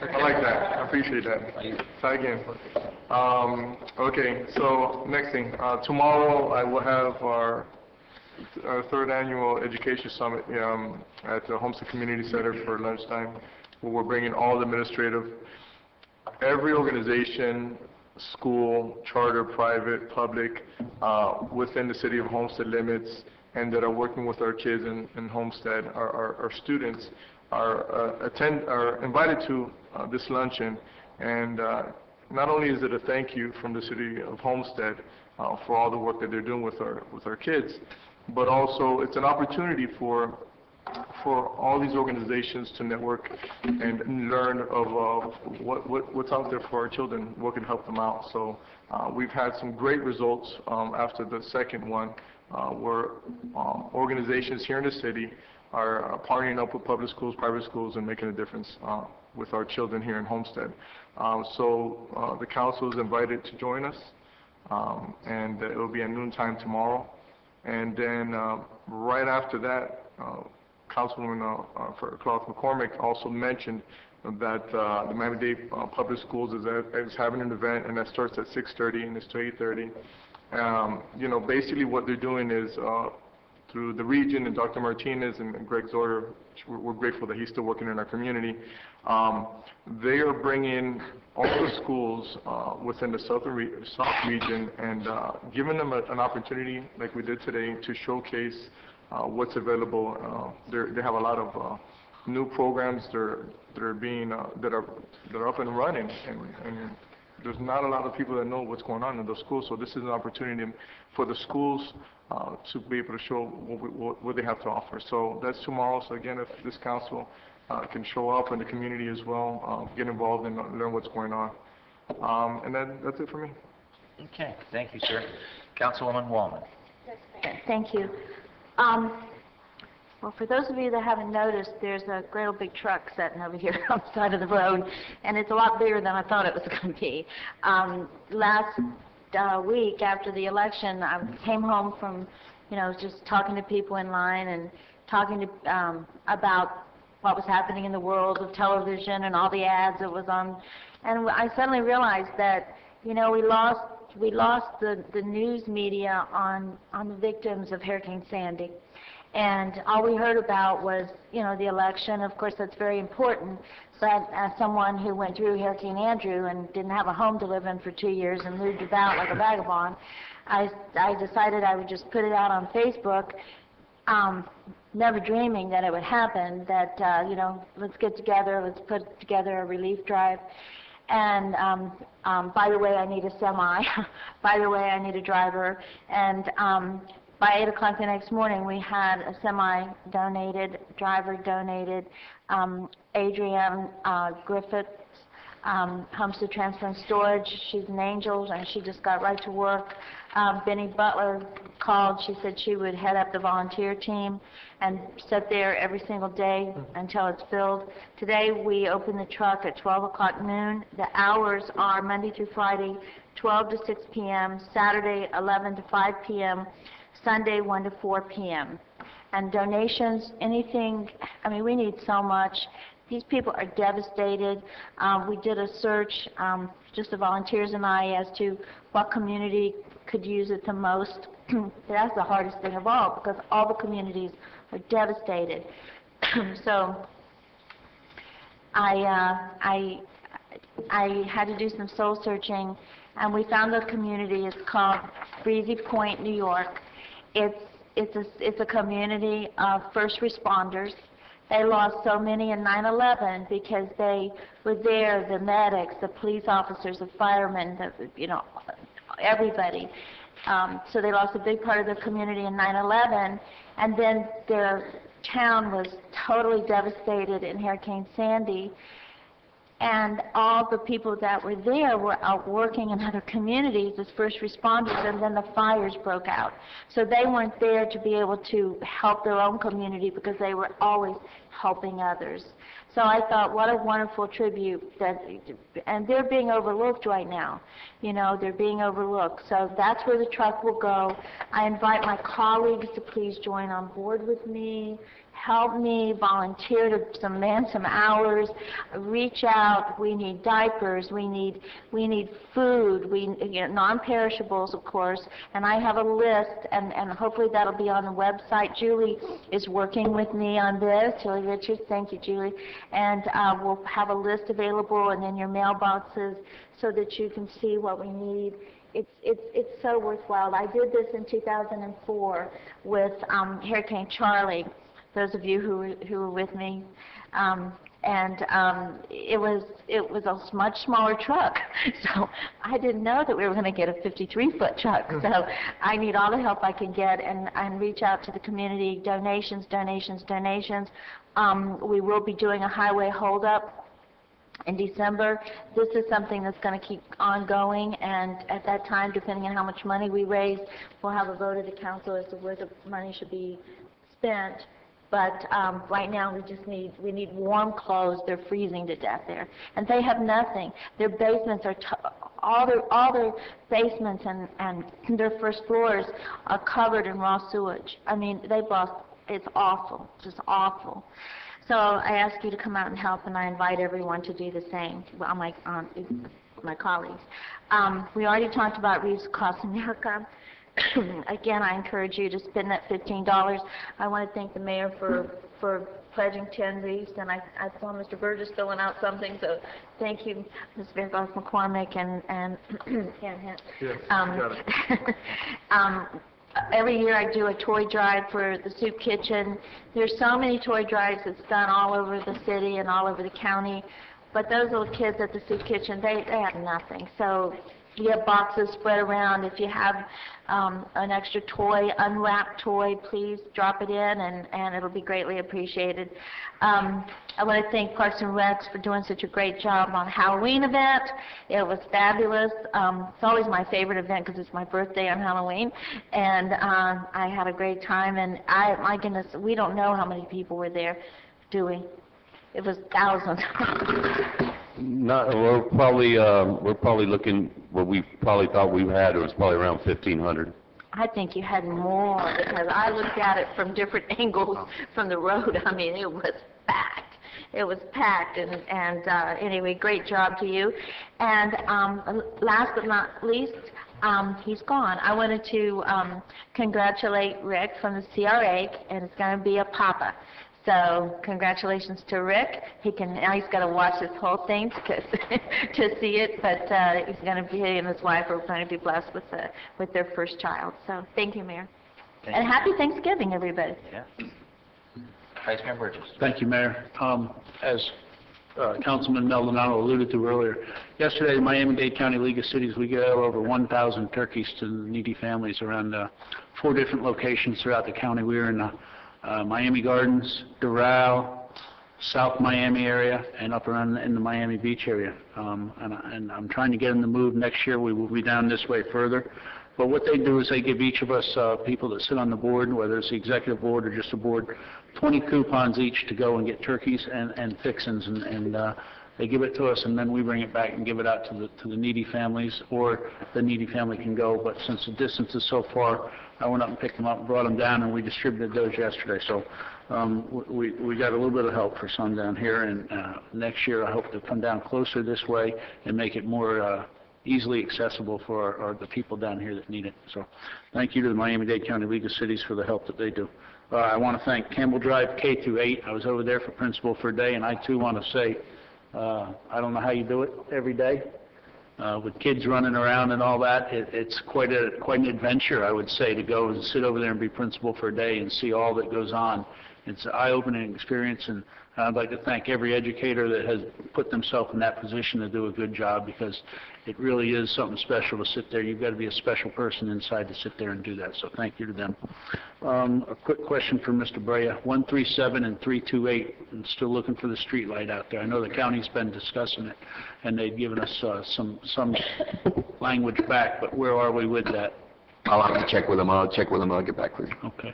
S17: I like that. I appreciate that. Try again. Okay, so next thing. Tomorrow I will have our third annual education summit at the Homestead Community Center for lunchtime, where we're bringing all the administrative, every organization, school, charter, private, public, within the city of Homestead limits, and that are working with our kids in Homestead, our students, are invited to this luncheon. And not only is it a thank you from the city of Homestead for all the work that they're doing with our kids, but also it's an opportunity for all these organizations to network and learn of what's out there for our children, what can help them out. So we've had some great results after the second one, where organizations here in the city are partnering up with public schools, private schools, and making a difference with our children here in Homestead. So the council is invited to join us, and it will be at noontime tomorrow. And then right after that, Councilwoman Clark McCormick also mentioned that the Miami-Dade Public Schools is having an event, and that starts at 6:30 and it's to 8:30. You know, basically what they're doing is through the region and Dr. Martinez and Greg Zoyer, we're grateful that he's still working in our community. They are bringing all the schools within the South region and giving them an opportunity, like we did today, to showcase what's available. They have a lot of new programs that are up and running, and there's not a lot of people that know what's going on in those schools. So this is an opportunity for the schools to be able to show what they have to offer. So that's tomorrow. So again, if this council can show up in the community as well, get involved and learn what's going on. And that's it for me.
S1: Okay, thank you, sir. Councilwoman Wallman.
S18: Thank you. Well, for those of you that haven't noticed, there's a great old big truck sitting over here on the side of the road, and it's a lot bigger than I thought it was going to be. Last week after the election, I came home from, just talking to people in line and talking to about what was happening in the world of television and all the ads that was on. And I suddenly realized that, you know, we lost the news media on the victims of Hurricane Sandy. And all we heard about was, you know, the election. Of course, that's very important. But as someone who went through Hurricane Andrew and didn't have a home to live in for 2 years and moved about like a vagabond, I decided I would just put it out on Facebook, never dreaming that it would happen, that, you know, let's get together, let's put together a relief drive. And by the way, I need a semi. By the way, I need a driver. And by 8 o'clock the next morning, we had a semi donated, driver donated, Adrienne Griffiths, Homestead Transfer and Storage. She's an angel, and she just got right to work. Benny Butler called. She said she would head up the volunteer team and sit there every single day until it's filled. Today, we open the truck at 12 o'clock noon. The hours are Monday through Friday, 12 to 6 p.m., Saturday, 11 to 5 p.m., Sunday, 1 to 4 p.m. And donations, anything, I mean, we need so much. These people are devastated. We did a search, just the volunteers and I, as to what community could use it the most. That's the hardest thing of all, because all the communities are devastated. So I had to do some soul searching, and we found a community. It's called Breezy Point, New York. It's a community of first responders. They lost so many in 9/11 because they were there, the medics, the police officers, the firemen, you know, everybody. So they lost a big part of their community in 9/11, and then their town was totally devastated in Hurricane Sandy. And all the people that were there were out working in other communities as first responders, and then the fires broke out. So they weren't there to be able to help their own community because they were always helping others. So I thought, what a wonderful tribute, and they're being overlooked right now. You know, they're being overlooked. So that's where the truck will go. I invite my colleagues to please join on board with me, help me, volunteer to man some hours, reach out. We need diapers, we need food, non-perishables, of course, and I have a list, and hopefully that'll be on the website. Julie is working with me on this, Julie Richards, thank you, Julie, and we'll have a list available and in your mailboxes so that you can see what we need. It's so worthwhile. I did this in 2004 with Hurricane Charlie, those of you who were with me, it was a much smaller truck, so I didn't know that we were going to get a 53-foot truck. So I need all the help I can get, and reach out to the community. Donations, donations, donations. We will be doing a highway holdup in December. This is something that's going to keep on going, and at that time, depending on how much money we raise, we'll have a vote of the council as to where the money should be spent. But right now we need warm clothes. They're freezing to death there, and they have nothing. Their basements are all their basements and their first floors are covered in raw sewage. I mean, they've lost. It's awful, just awful. So I ask you to come out and help, and I invite everyone to do the same. Well, my colleagues. We already talked about Reefs Across America. Again, I encourage you to spend that $15. I want to thank the mayor for pledging 10 wreaths, and I saw Mr. Burgess filling out something, so thank you, Ms. Fairclough McCormick and Ken Hint.
S17: Yes,
S18: every year I do a toy drive for the soup kitchen. There's so many toy drives that's done all over the city and all over the county, but those little kids at the soup kitchen, they have nothing. So you have boxes spread around. If you have an extra toy, unwrapped toy, please drop it in, and it'll be greatly appreciated. I want to thank Parks and Recs for doing such a great job on Halloween event. It was fabulous. It's always my favorite event because it's my birthday on Halloween, and I had a great time. And my goodness, we don't know how many people were there, do we? It was thousands.
S19: We're probably looking, what we probably thought we had, it was probably around 1,500.
S18: I think you had more, because I looked at it from different angles from the road. I mean, it was packed. it was packed, and anyway, great job to you. And last but not least, he's gone. I wanted to congratulate Rick from the CRA, and it's going to be a papa. So congratulations to Rick. Now he's got to watch this whole thing to see it, but he's going to be, he and his wife are going to be blessed with their first child. So thank you, Mayor. And happy Thanksgiving, everybody.
S1: Yeah. Vice Mayor Burgess.
S3: Thank you, Mayor. As Councilman Maldonado alluded to earlier, yesterday, the Miami-Dade County League of Cities, we gave over 1,000 turkeys to needy families around 4 different locations throughout the county. We were in Miami Gardens, Doral, South Miami area, and up around in the Miami Beach area. And I'm trying to get them to move. Next year, we will be down this way further. But what they do is they give each of us people that sit on the board, whether it's the executive board or just a board, 20 coupons each to go and get turkeys and fixins, and they give it to us, and then we bring it back and give it out to the needy families, or the needy family can go. But since the distance is so far, I went up and picked them up and brought them down, and we distributed those yesterday. So we got a little bit of help for some down here, and next year I hope to come down closer this way and make it more easily accessible for the people down here that need it. So thank you to the Miami-Dade County League of Cities for the help that they do. I want to thank Campbell Drive K through 8. I was over there for principal for a day, and I too want to say I don't know how you do it every day. With kids running around and all that, it's quite an adventure, I would say, to go and sit over there and be principal for a day and see all that goes on. It's an eye-opening experience, and I'd like to thank every educator that has put themselves in that position to do a good job, because it really is something special to sit there. You've got to be a special person inside to sit there and do that, so thank you to them. A quick question for Mr. Brea. 137 and 328, I'm still looking for the street light out there. I know the county's been discussing it, and they've given us some language back, but where are we with that?
S20: I'll have to check with them. I'll get back with you.
S3: Okay.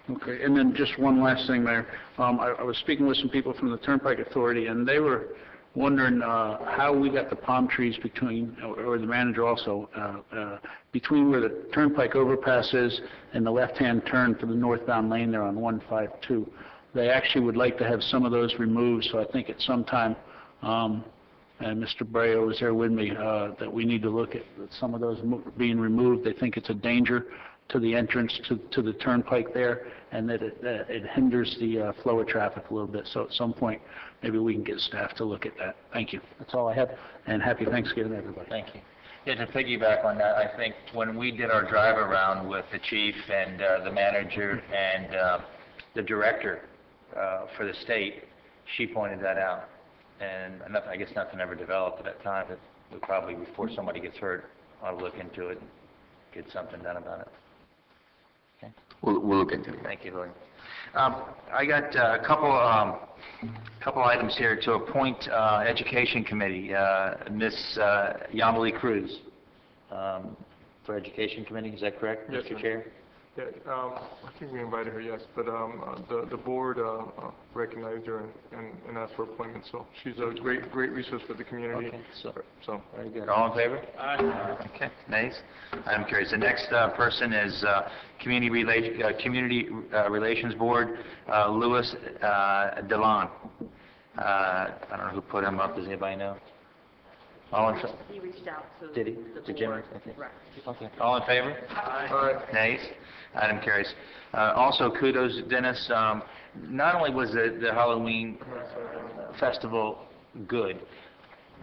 S3: Okay, and then just one last thing, Mayor. I was speaking with some people from the Turnpike Authority, and they were wondering how we got the palm trees between, or the manager also, between where the Turnpike overpass is and the left-hand turn for the northbound lane there on 152. They actually would like to have some of those removed, so I think at some time, and Mr. Brea was there with me, that we need to look at some of those being removed. They think it's a danger to the entrance to the turnpike there, and that it hinders the flow of traffic a little bit. So at some point, maybe we can get staff to look at that. Thank you. That's all I have, and happy Thanksgiving, everybody.
S1: Thank you. Yeah, to piggyback on that, I think when we did our drive around with the chief and the manager and the director for the state, she pointed that out. And I guess nothing ever developed at that time, but we probably, before somebody gets hurt, ought to look into it, get something done about it. Okay?
S20: We'll look into it.
S1: Thank you, Lloyd. I got a couple items here to appoint Education Committee. Miss Yamali Cruz for Education Committee, is that correct,
S17: Yes,
S1: Mr. Chair?
S17: Yeah, I think we invited her, yes, but the board recognized her and asked for appointment, so she's a great resource for the community. Okay, so
S1: very good. All in favor? Aye. Okay, nice. I'm curious. The next person is Community Relations Board, Louis Delon. I don't know who put him up. Does anybody know? All in favor?
S16: He reached out to
S1: Did he?
S16: the
S1: To Jim?
S16: board.
S1: Okay.
S16: Right.
S1: Okay. All in favor?
S17: Aye.
S1: Nice. Item carries. Also, kudos, Dennis. Not only was the Halloween festival good,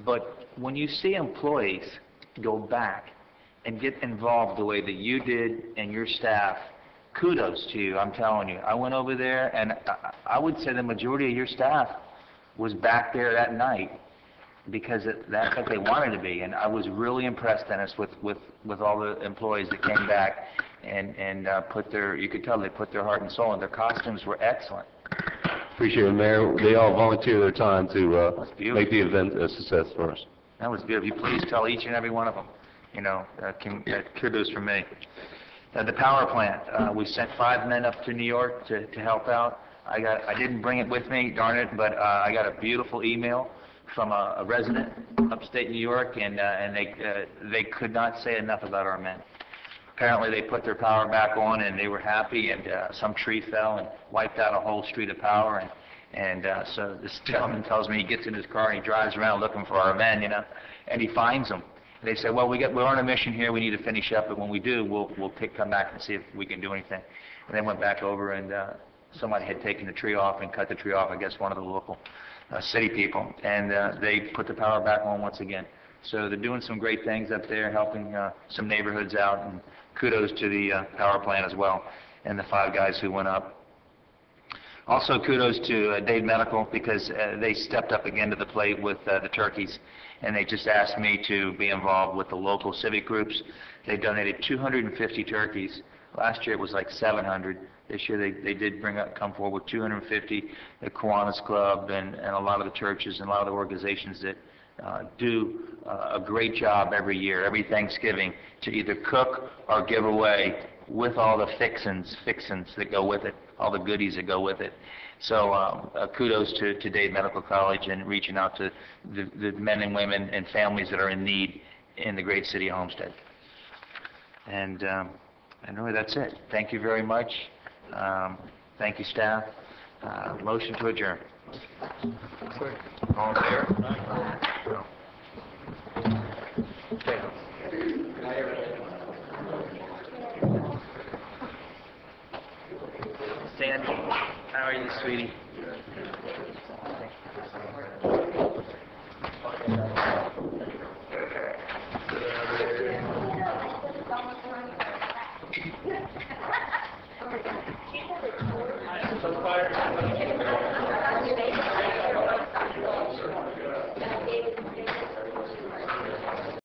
S1: but when you see employees go back and get involved the way that you did and your staff, kudos to you, I'm telling you. I went over there, and I would say the majority of your staff was back there that night because that's what they wanted to be. And I was really impressed, Dennis, with all the employees that came back and put you could tell they put their heart and soul in. Their costumes were excellent.
S19: Appreciate it, Mayor. They all volunteer their time to make the event a success for us.
S1: That was beautiful. You please tell each and every one of them, kudos from me. The power plant, we sent 5 men up to New York to help out. I didn't bring it with me, darn it, but I got a beautiful email from a resident upstate New York, and they could not say enough about our men. Apparently they put their power back on and they were happy, and some tree fell and wiped out a whole street of power, And so this gentleman tells me he gets in his car and he drives around looking for our men, and he finds them. They say, well, we're on a mission here, we need to finish up, and when we do, we'll come back and see if we can do anything. And they went back over, and somebody had taken the tree off and cut the tree off, I guess one of the local city people, and they put the power back on once again. So they're doing some great things up there, helping some neighborhoods out, and kudos to the power plant as well, and the 5 guys who went up. Also kudos to Dade Medical, because they stepped up again to the plate with the turkeys, and they just asked me to be involved with the local civic groups. They donated 250 turkeys. Last year it was like 700. This year they did come forward with 250. The Kiwanis Club and a lot of the churches and a lot of the organizations that do a great job every year, every Thanksgiving, to either cook or give away with all the fixins that go with it, all the goodies that go with it. So kudos to Dade Medical College and reaching out to the men and women and families that are in need in the great city of Homestead. And really that's it. Thank you very much. Thank you, staff. Motion to adjourn. All in favor? Sandy, how are you, sweetie? So far.